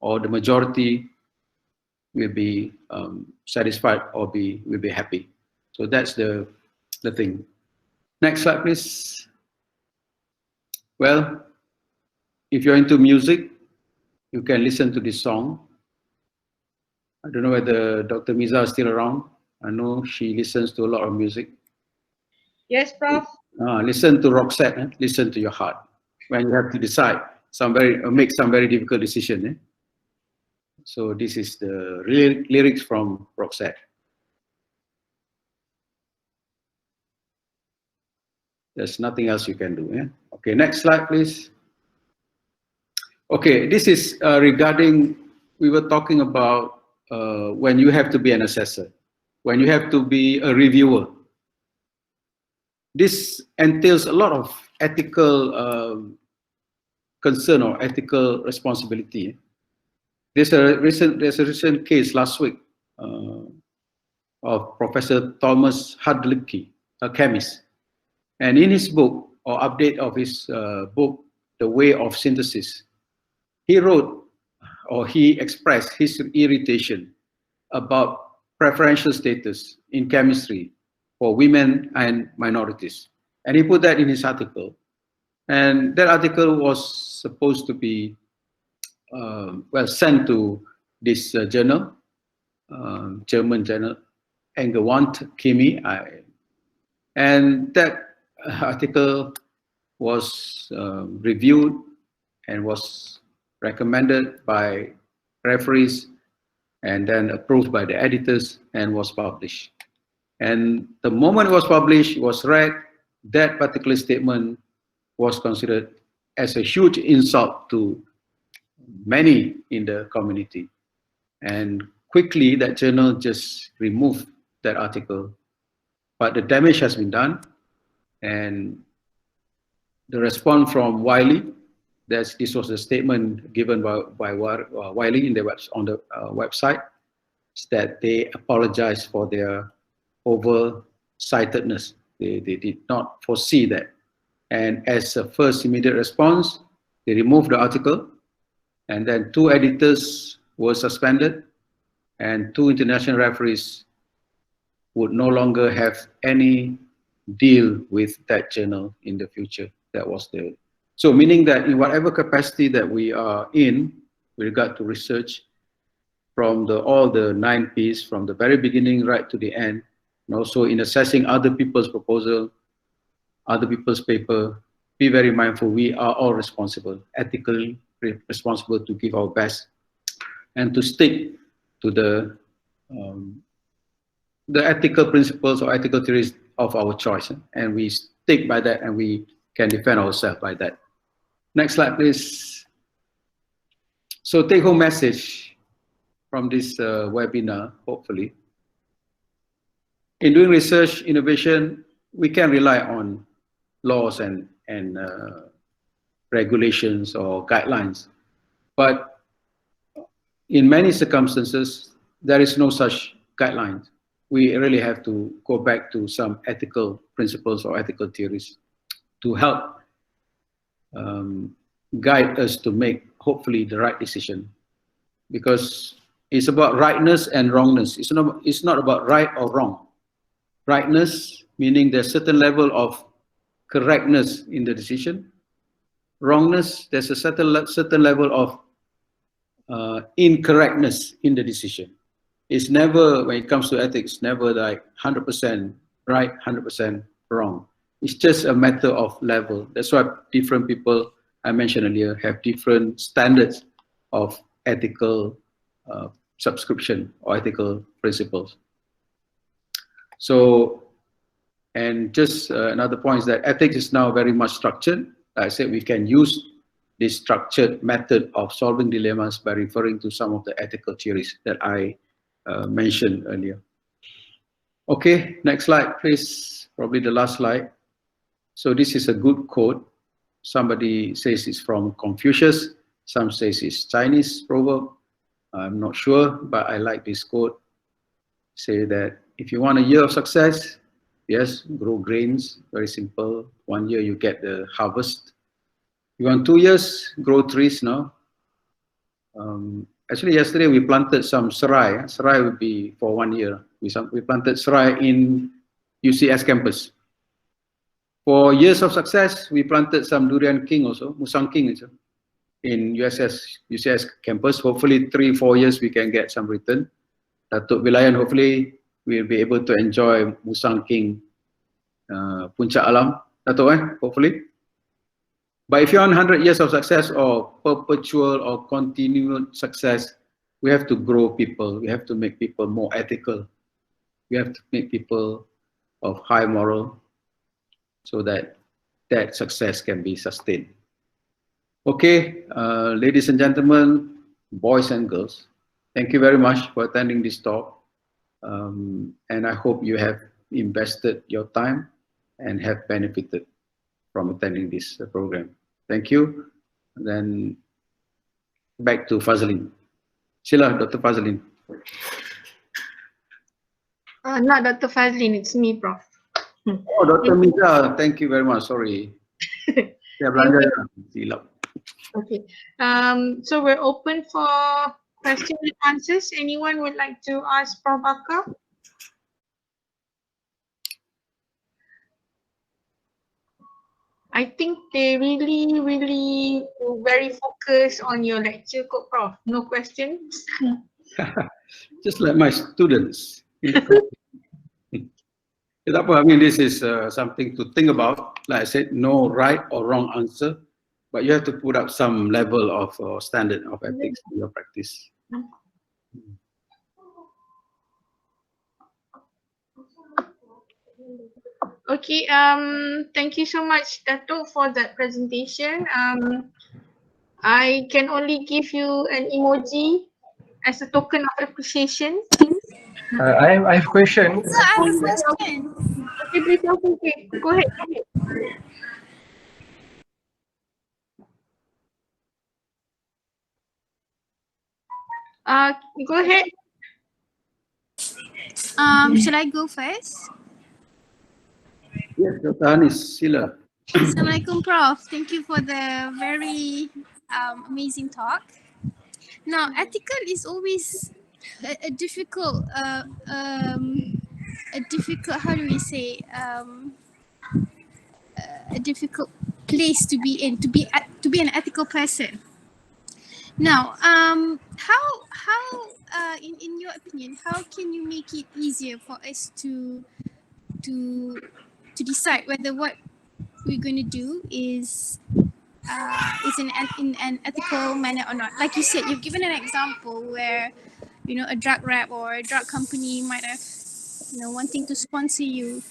or the majority will be satisfied or will be happy. So that's the thing. Next slide, please. Well, if you're into music, you can listen to this song. I don't know whether Dr. Miza is still around. I know she listens to a lot of music. Yes, Prof. Listen to Roxette. Listen to your heart when you have to decide make some very difficult decision. So this is the lyrics from Roxette. There's nothing else you can do. Okay, next slide, please. Okay, this is regarding, we were talking about when you have to be an assessor, when you have to be a reviewer. This entails a lot of ethical concern or ethical responsibility. There's a recent case last week of Professor Thomas Hadlicki, a chemist. And in his book, or update of his book, The Way of Synthesis, he wrote, or he expressed his irritation about preferential status in chemistry for women and minorities. And he put that in his article. And that article was supposed to be sent to this journal, German journal, Angewandte Chemie. And that article was reviewed and was recommended by referees and then approved by the editors and was published. And the moment it was published, it was read, that particular statement was considered as a huge insult to many in the community. And quickly, that journal just removed that article. But the damage has been done. And the response from Wiley, this was a statement given by Wiley on the website, is that they apologized for their oversightedness. They did not foresee that. And as a first immediate response, they removed the article, and then 2 editors were suspended, and 2 international referees would no longer have any deal with that journal in the future. That was the, so meaning that in whatever capacity that we are in with regard to research, from all the 9 P's, from the very beginning right to the end, and also in assessing other people's proposal, other people's paper, be very mindful, we are all responsible, ethically responsible to give our best and to stick to the um, the ethical principles or ethical theories of our choice, and we stick by that, and we can defend ourselves by that. Next slide, please. So take-home message from this webinar, hopefully. In doing research, innovation, we can rely on laws and regulations or guidelines. But in many circumstances, there is no such guidelines. We really have to go back to some ethical principles or ethical theories to help guide us to make, hopefully, the right decision. Because it's about rightness and wrongness. It's not about right or wrong. Rightness, meaning there's a certain level of correctness in the decision. Wrongness, there's a certain level of incorrectness in the decision. It's never, when it comes to ethics, never like 100% right, 100% wrong. It's just a matter of level. That's why different people, I mentioned earlier, have different standards of ethical subscription or ethical principles. So, and just another point is that ethics is now very much structured. Like I said, we can use this structured method of solving dilemmas by referring to some of the ethical theories that I mentioned earlier. Okay, next slide, please. Probably the last slide. So this is a good quote. Somebody says it's from Confucius. Some says it's Chinese proverb. I'm not sure, but I like this quote. Say that if you want a year of success, yes, grow grains, very simple. 1 year you get the harvest. You want 2 years, grow trees now. Actually, yesterday we planted some serai. Serai would be for 1 year. We planted serai in UCS campus. For years of success, we planted some durian king also, musang king also, in UCS campus. Hopefully 3-4 years we can get some return. Dato Wilayan, hopefully we'll be able to enjoy musang king puncak alam. Dato, hopefully. But if you want 100 years of success or perpetual or continued success, we have to grow people. We have to make people more ethical. We have to make people of high moral so that that success can be sustained. Okay, ladies and gentlemen, boys and girls, thank you very much for attending this talk. And I hope you have invested your time and have benefited from attending this program. Thank you. And then back to Fazlin. Sila, Dr. Fazlin. Not Dr. Fazlin, it's me, Prof. Oh, Dr. Miza, thank you very much. Sorry. Saya belajar. Silap. Okay. So we're open for questions and answers. Anyone would like to ask Prof. Bakar? I think they really very focused on your lecture, Prof. No questions. Just like my students. I mean, this is something to think about. Like I said, no right or wrong answer, but you have to put up some level of standard of ethics in your practice. Okay, thank you so much, Dato, for that presentation. I can only give you an emoji as a token of appreciation. I have a question. So I have a question. Okay, please, okay. Go ahead. Go ahead. Should I go first? Yes, Dr. Anis, sila. Assalamualaikum, Prof. Thank you for the very amazing talk. Now, ethical is always a difficult, how do we say, a difficult place to be in, to be an ethical person. Now, in your opinion, how can you make it easier for us to decide whether what we're going to do is in an ethical manner or not? Like you said, you've given an example where a drug rep or a drug company might have, wanting to sponsor you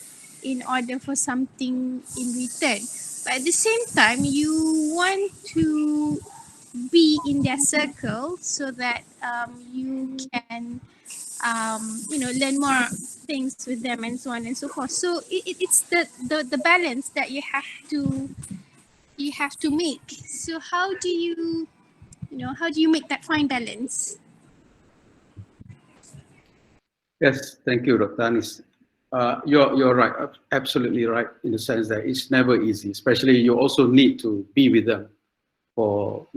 in order for something in return. But at the same time, you want to be in their circle so that you can learn more things with them and so on and so forth. So it's the balance that you have to make. So how do you make that fine balance? Yes, thank you, Dr. Anis. You're right, absolutely right, in the sense that it's never easy. Especially, you also need to be with them for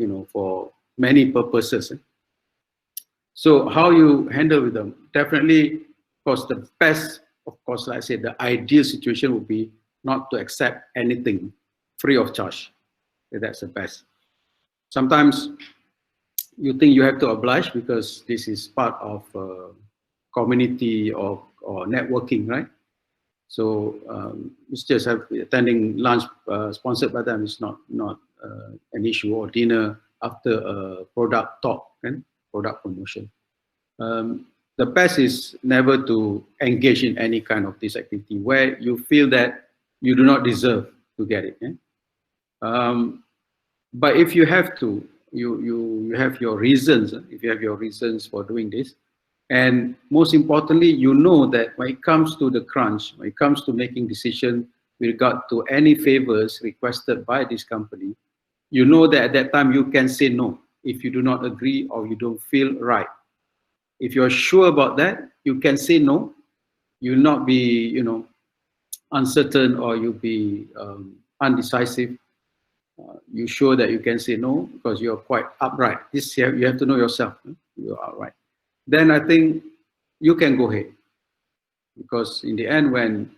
many purposes. So how you handle with them? Definitely, of course, the best, of course, like I said, the ideal situation would be not to accept anything free of charge. That's the best. Sometimes you think you have to oblige because this is part of community or networking, right? So it's just attending lunch sponsored by them is not an issue, or dinner after a product talk and product promotion. The best is never to engage in any kind of this activity where you feel that you do not deserve to get it. But if you have to, you have your reasons. If you have your reasons for doing this, and most importantly, you know that when it comes to the crunch, when it comes to making decisions with regard to any favors requested by this company, you know that at that time you can say no if you do not agree or you don't feel right. If you're sure about that, you can say no. You'll not be, uncertain, or you'll be undecisive. You're sure that you can say no because you're quite upright. This you have to know yourself. You're upright. Then I think you can go ahead, because in the end, when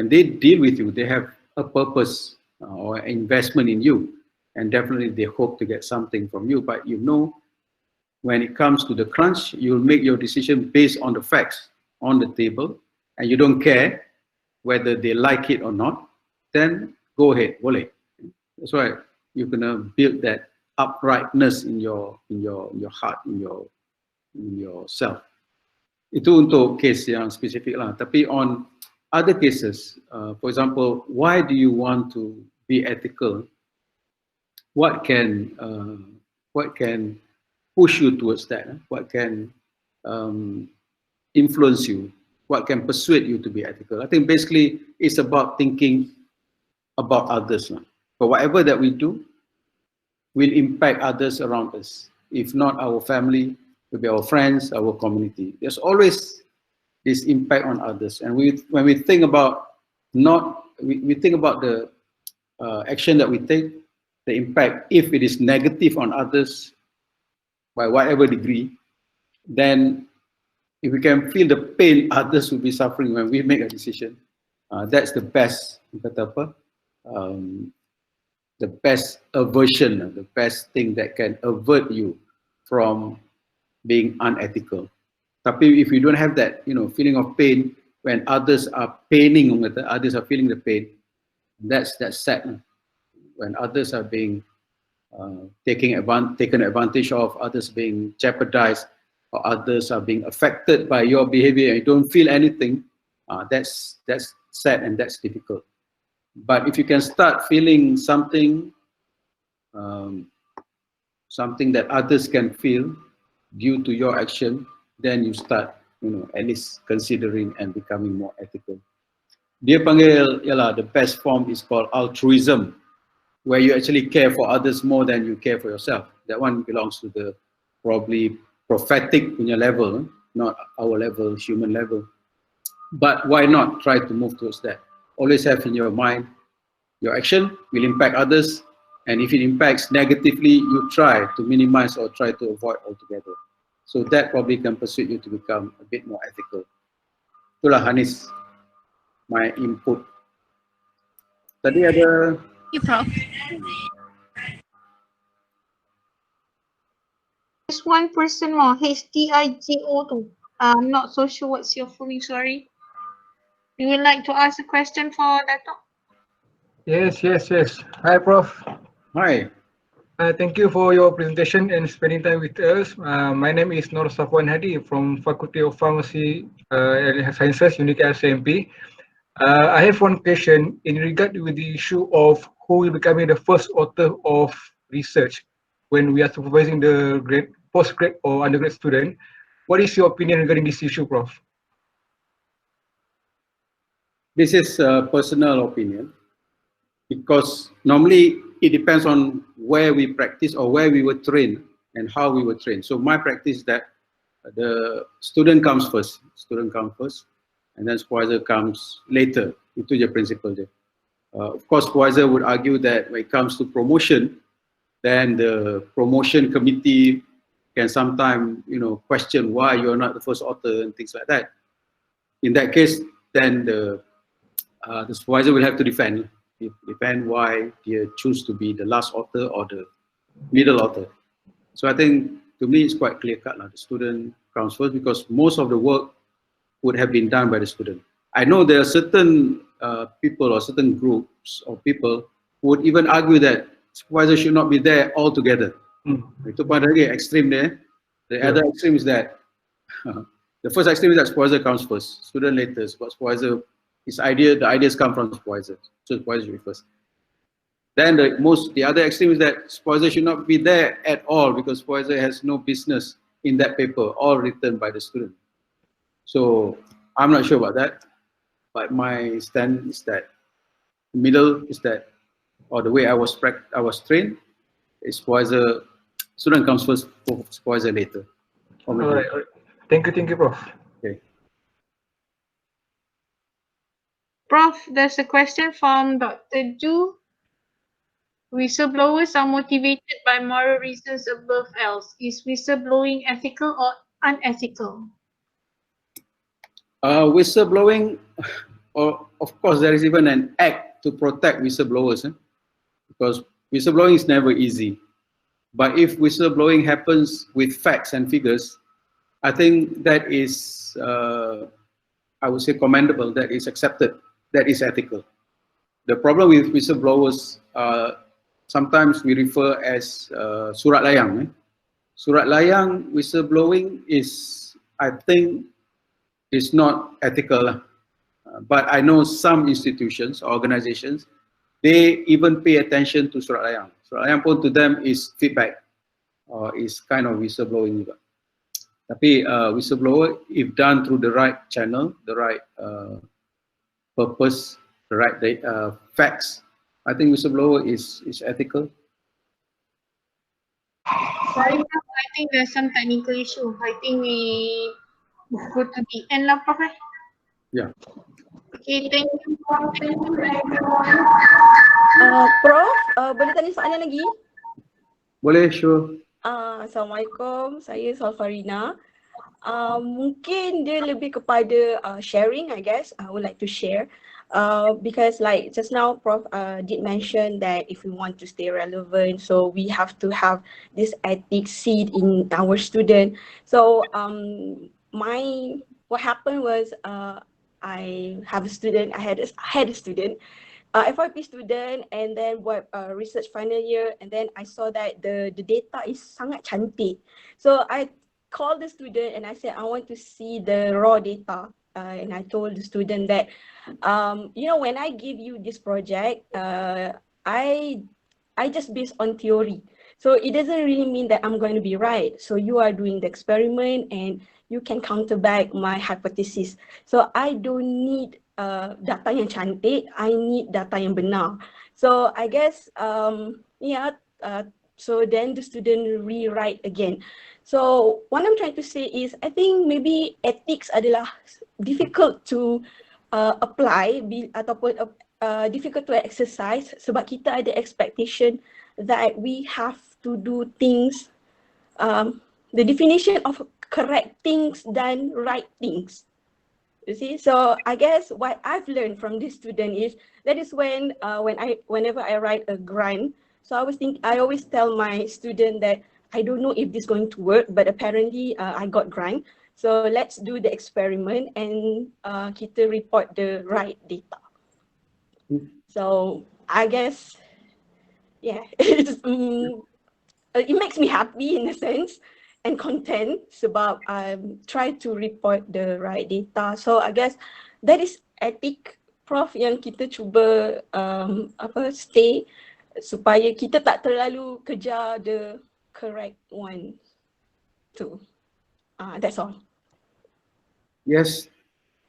they deal with you, they have a purpose or investment in you, and definitely they hope to get something from you. But when it comes to the crunch, you'll make your decision based on the facts on the table, and you don't care whether they like it or not. Then go ahead, boleh. That's why you're gonna build that uprightness in your heart, in yourself. Itu untuk case yang spesifik lah. Tapi on other cases, for example, why do you want to be ethical? What can push you towards that? What can influence you? What can persuade you to be ethical? I think basically it's about thinking about others. But whatever that we do will impact others around us. If not our family, it will be our friends, our community. There's always this impact on others. And when we think about we think about the action that we take, the impact, if it is negative on others by whatever degree, then if we can feel the pain others will be suffering when we make a decision, that's the best, the best aversion, the best thing that can avert you from being unethical. Tapi if you don't have that, feeling of pain when others are paining, others are feeling the pain, that's sad. When others are being taken advantage of, others being jeopardized, or others are being affected by your behavior and you don't feel anything, that's sad and that's difficult. But if you can start feeling something that others can feel due to your action, then you start, at least considering and becoming more ethical. Dia panggil, the best form is called altruism, where you actually care for others more than you care for yourself. That one belongs to the probably prophetic punya level, not our level, human level. But why not try to move towards that? Always have in your mind, your action will impact others, and if it impacts negatively, you try to minimize or try to avoid altogether. So that probably can persuade you to become a bit more ethical. Itulah Hanis, my input. Tadi ada... You, Prof. There's one person more, HDIGO2. I'm not so sure what's your full name, sorry. You would like to ask a question for Dato? Yes. Hi, Prof. Hi. Thank you for your presentation and spending time with us. My name is Nur Safwan Hadi from Faculty of Pharmacy and Health Sciences, UNICA CMP. I have one question in regard with the issue of who will becoming the first author of research when we are supervising the grade, postgrad or undergrad student. What is your opinion regarding this issue, Prof? This is a personal opinion because normally it depends on where we practice or where we were trained and how we were trained. So my practice is that the student comes first, and then supervisor comes later. Itu je principle je. Of course, supervisor would argue that when it comes to promotion, then the promotion committee can sometimes, question why you are not the first author and things like that. In that case, then the supervisor will have to defend why they choose to be the last author or the middle author. So I think to me it's quite clear cut. The student comes first because most of the work would have been done by the student. I know there are certain people or certain groups of people who would even argue that supervisor should not be there altogether. Itu pada lagi extreme there. The other extreme is that the first extreme is that supervisor comes first, student later, but supervisor, the ideas come from supervisor. So supervisor should be first. Then the other extreme is that supervisor should not be there at all because supervisor has no business in that paper, all written by the student. So I'm not sure about that, but my stand is that middle is that, or the way I was trained, is supervisor, student comes first, supervisor later. All right. Thank you, Prof. Okay. Prof, there's a question from Dr. Ju. Whistleblowers are motivated by moral reasons above else. Is whistleblowing ethical or unethical? Whistleblowing, or of course, there is even an act to protect whistleblowers, because whistleblowing is never easy. But if whistleblowing happens with facts and figures, I think that is, I would say, commendable, that is accepted, that is ethical. The problem with whistleblowers, sometimes we refer as surat layang. Surat layang whistleblowing is, I think, is not ethical. But I know some institutions, organizations, they even pay attention to surat layang. Surat layang pun to them is feedback, or is kind of whistleblowing juga. Tapi whistleblower, if done through the right channel, the right purpose, the right facts, I think whistleblower is ethical. Sorry, Prof, I think there's some technical issue. I think we go to the end lah, Prof. Yeah. Okay, thank you. Thank you everyone. Prof, boleh tanya soalan lagi? Boleh, sure. Assalamualaikum, saya Salfarina. Mungkin dia lebih kepada sharing, I guess. I would like to share. Because like just now Prof did mention that if we want to stay relevant, so we have to have this ethics seed in our student. So what happened was I have a student, I had a student, FYP student, and then what research final year, and then I saw that the data is sangat cantik. So I called the student and I said I want to see the raw data. And I told the student that, when I give you this project, I just based on theory. So it doesn't really mean that I'm going to be right. So you are doing the experiment and you can counter back my hypothesis. So I don't need data yang cantik, I need data yang benar. So I guess, so then the student rewrite again. So what I'm trying to say is, I think maybe ethics adalah difficult to apply ataupun difficult to exercise sebab kita ada expectation that we have to do things, the definition of correct things than right things. You see, so I guess what I've learned from this student is that is whenever I write a grant, so I always tell my student that I don't know if this is going to work, but apparently I got grant. So let's do the experiment and kita report the right data. So I guess, yeah, it makes me happy in a sense and content sebab try to report the right data. So I guess that is ethic, Prof, yang kita cuba stay supaya kita tak terlalu kejar the correct one too. That's all. Yes,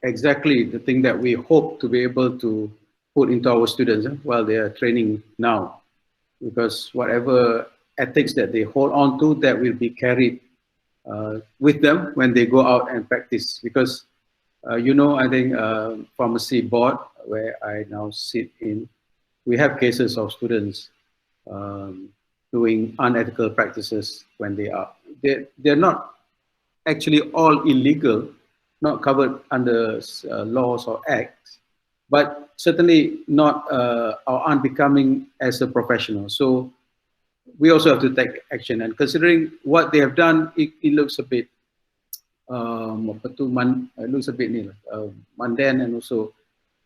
exactly the thing that we hope to be able to put into our students while they are training now, because whatever ethics that they hold on to, that will be carried with them when they go out and practice. Because you know, I think pharmacy board where I now sit in, we have cases of students doing unethical practices when they're not actually all illegal, not covered under laws or acts, but certainly not or unbecoming as a professional. So we also have to take action. And considering what they have done, it looks a bit it looks a bit mundane and also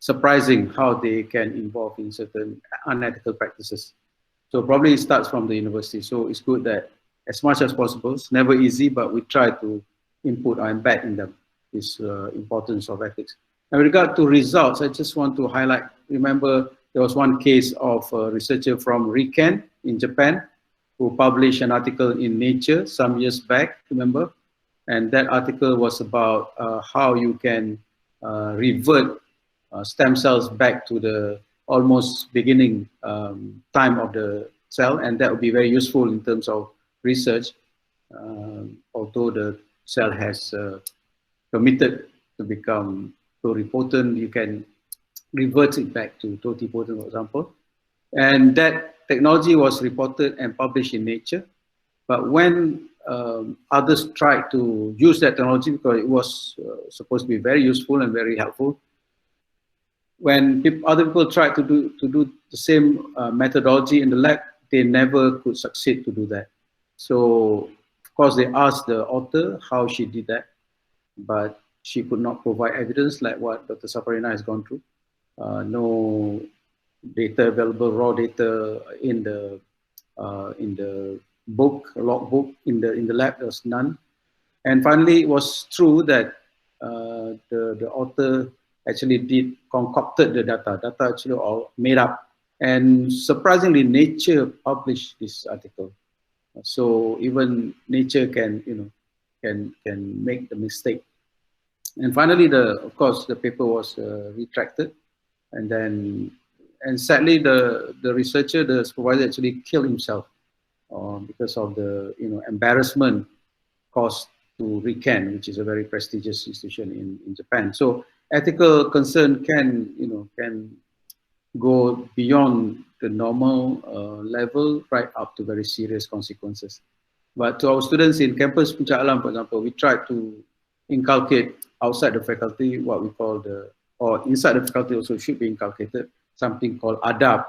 surprising how they can involve in certain unethical practices. So probably it starts from the university. So it's good that as much as possible, it's never easy, but we try to input or embed in them this importance of ethics. And with regard to results, I just want to highlight, remember there was one case of a researcher from Riken in Japan who published an article in Nature some years back, remember? And that article was about how you can revert stem cells back to the almost beginning time of the cell, and that would be very useful in terms of research, although the cell has committed to become pluripotent, you can revert it back to totipotent, for example. And that technology was reported and published in Nature. But when others tried to use that technology, because it was supposed to be very useful and very helpful, when other people tried to do the same methodology in the lab, they never could succeed to do that. So, of course, they asked the author how she did that, but she could not provide evidence like what Dr. Saparina has gone through. No data available, raw data in the book, logbook in the lab, there was none. And finally, it was true that the author actually concocted the data. Data actually all made up. And surprisingly, Nature published this article. So even Nature can, can make the mistake. And finally, of course, the paper was retracted, and sadly, the researcher, the supervisor, actually killed himself because of the embarrassment caused to Riken, which is a very prestigious institution in Japan. So ethical concern can go beyond the normal level right up to very serious consequences. But to our students in campus Puncak Alam, for example, we try to inculcate outside the faculty what we call or inside the faculty also should be inculcated, something called adab.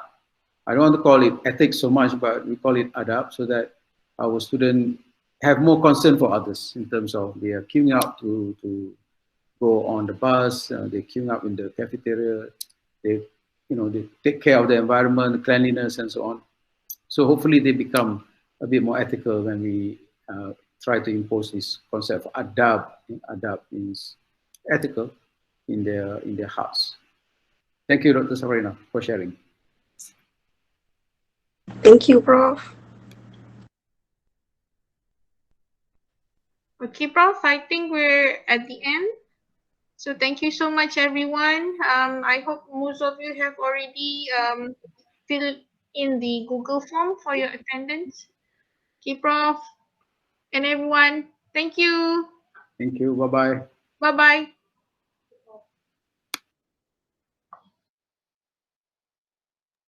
I don't want to call it ethics so much, but we call it adab, so that our students have more concern for others in terms of they are queuing up to go on the bus, they're queuing up in the cafeteria, they take care of the environment, cleanliness, and so on. So hopefully they become a bit more ethical when we try to impose this concept of adab. Adab means ethical in their hearts. Thank you, Dr. Safarina, for sharing. Thank you, Prof. Okay, Prof, I think we're at the end. So thank you so much, everyone. I hope most of you have already filled in the Google form for your attendance. Okay, Prof, and everyone, thank you. Thank you. Bye-bye. Bye-bye.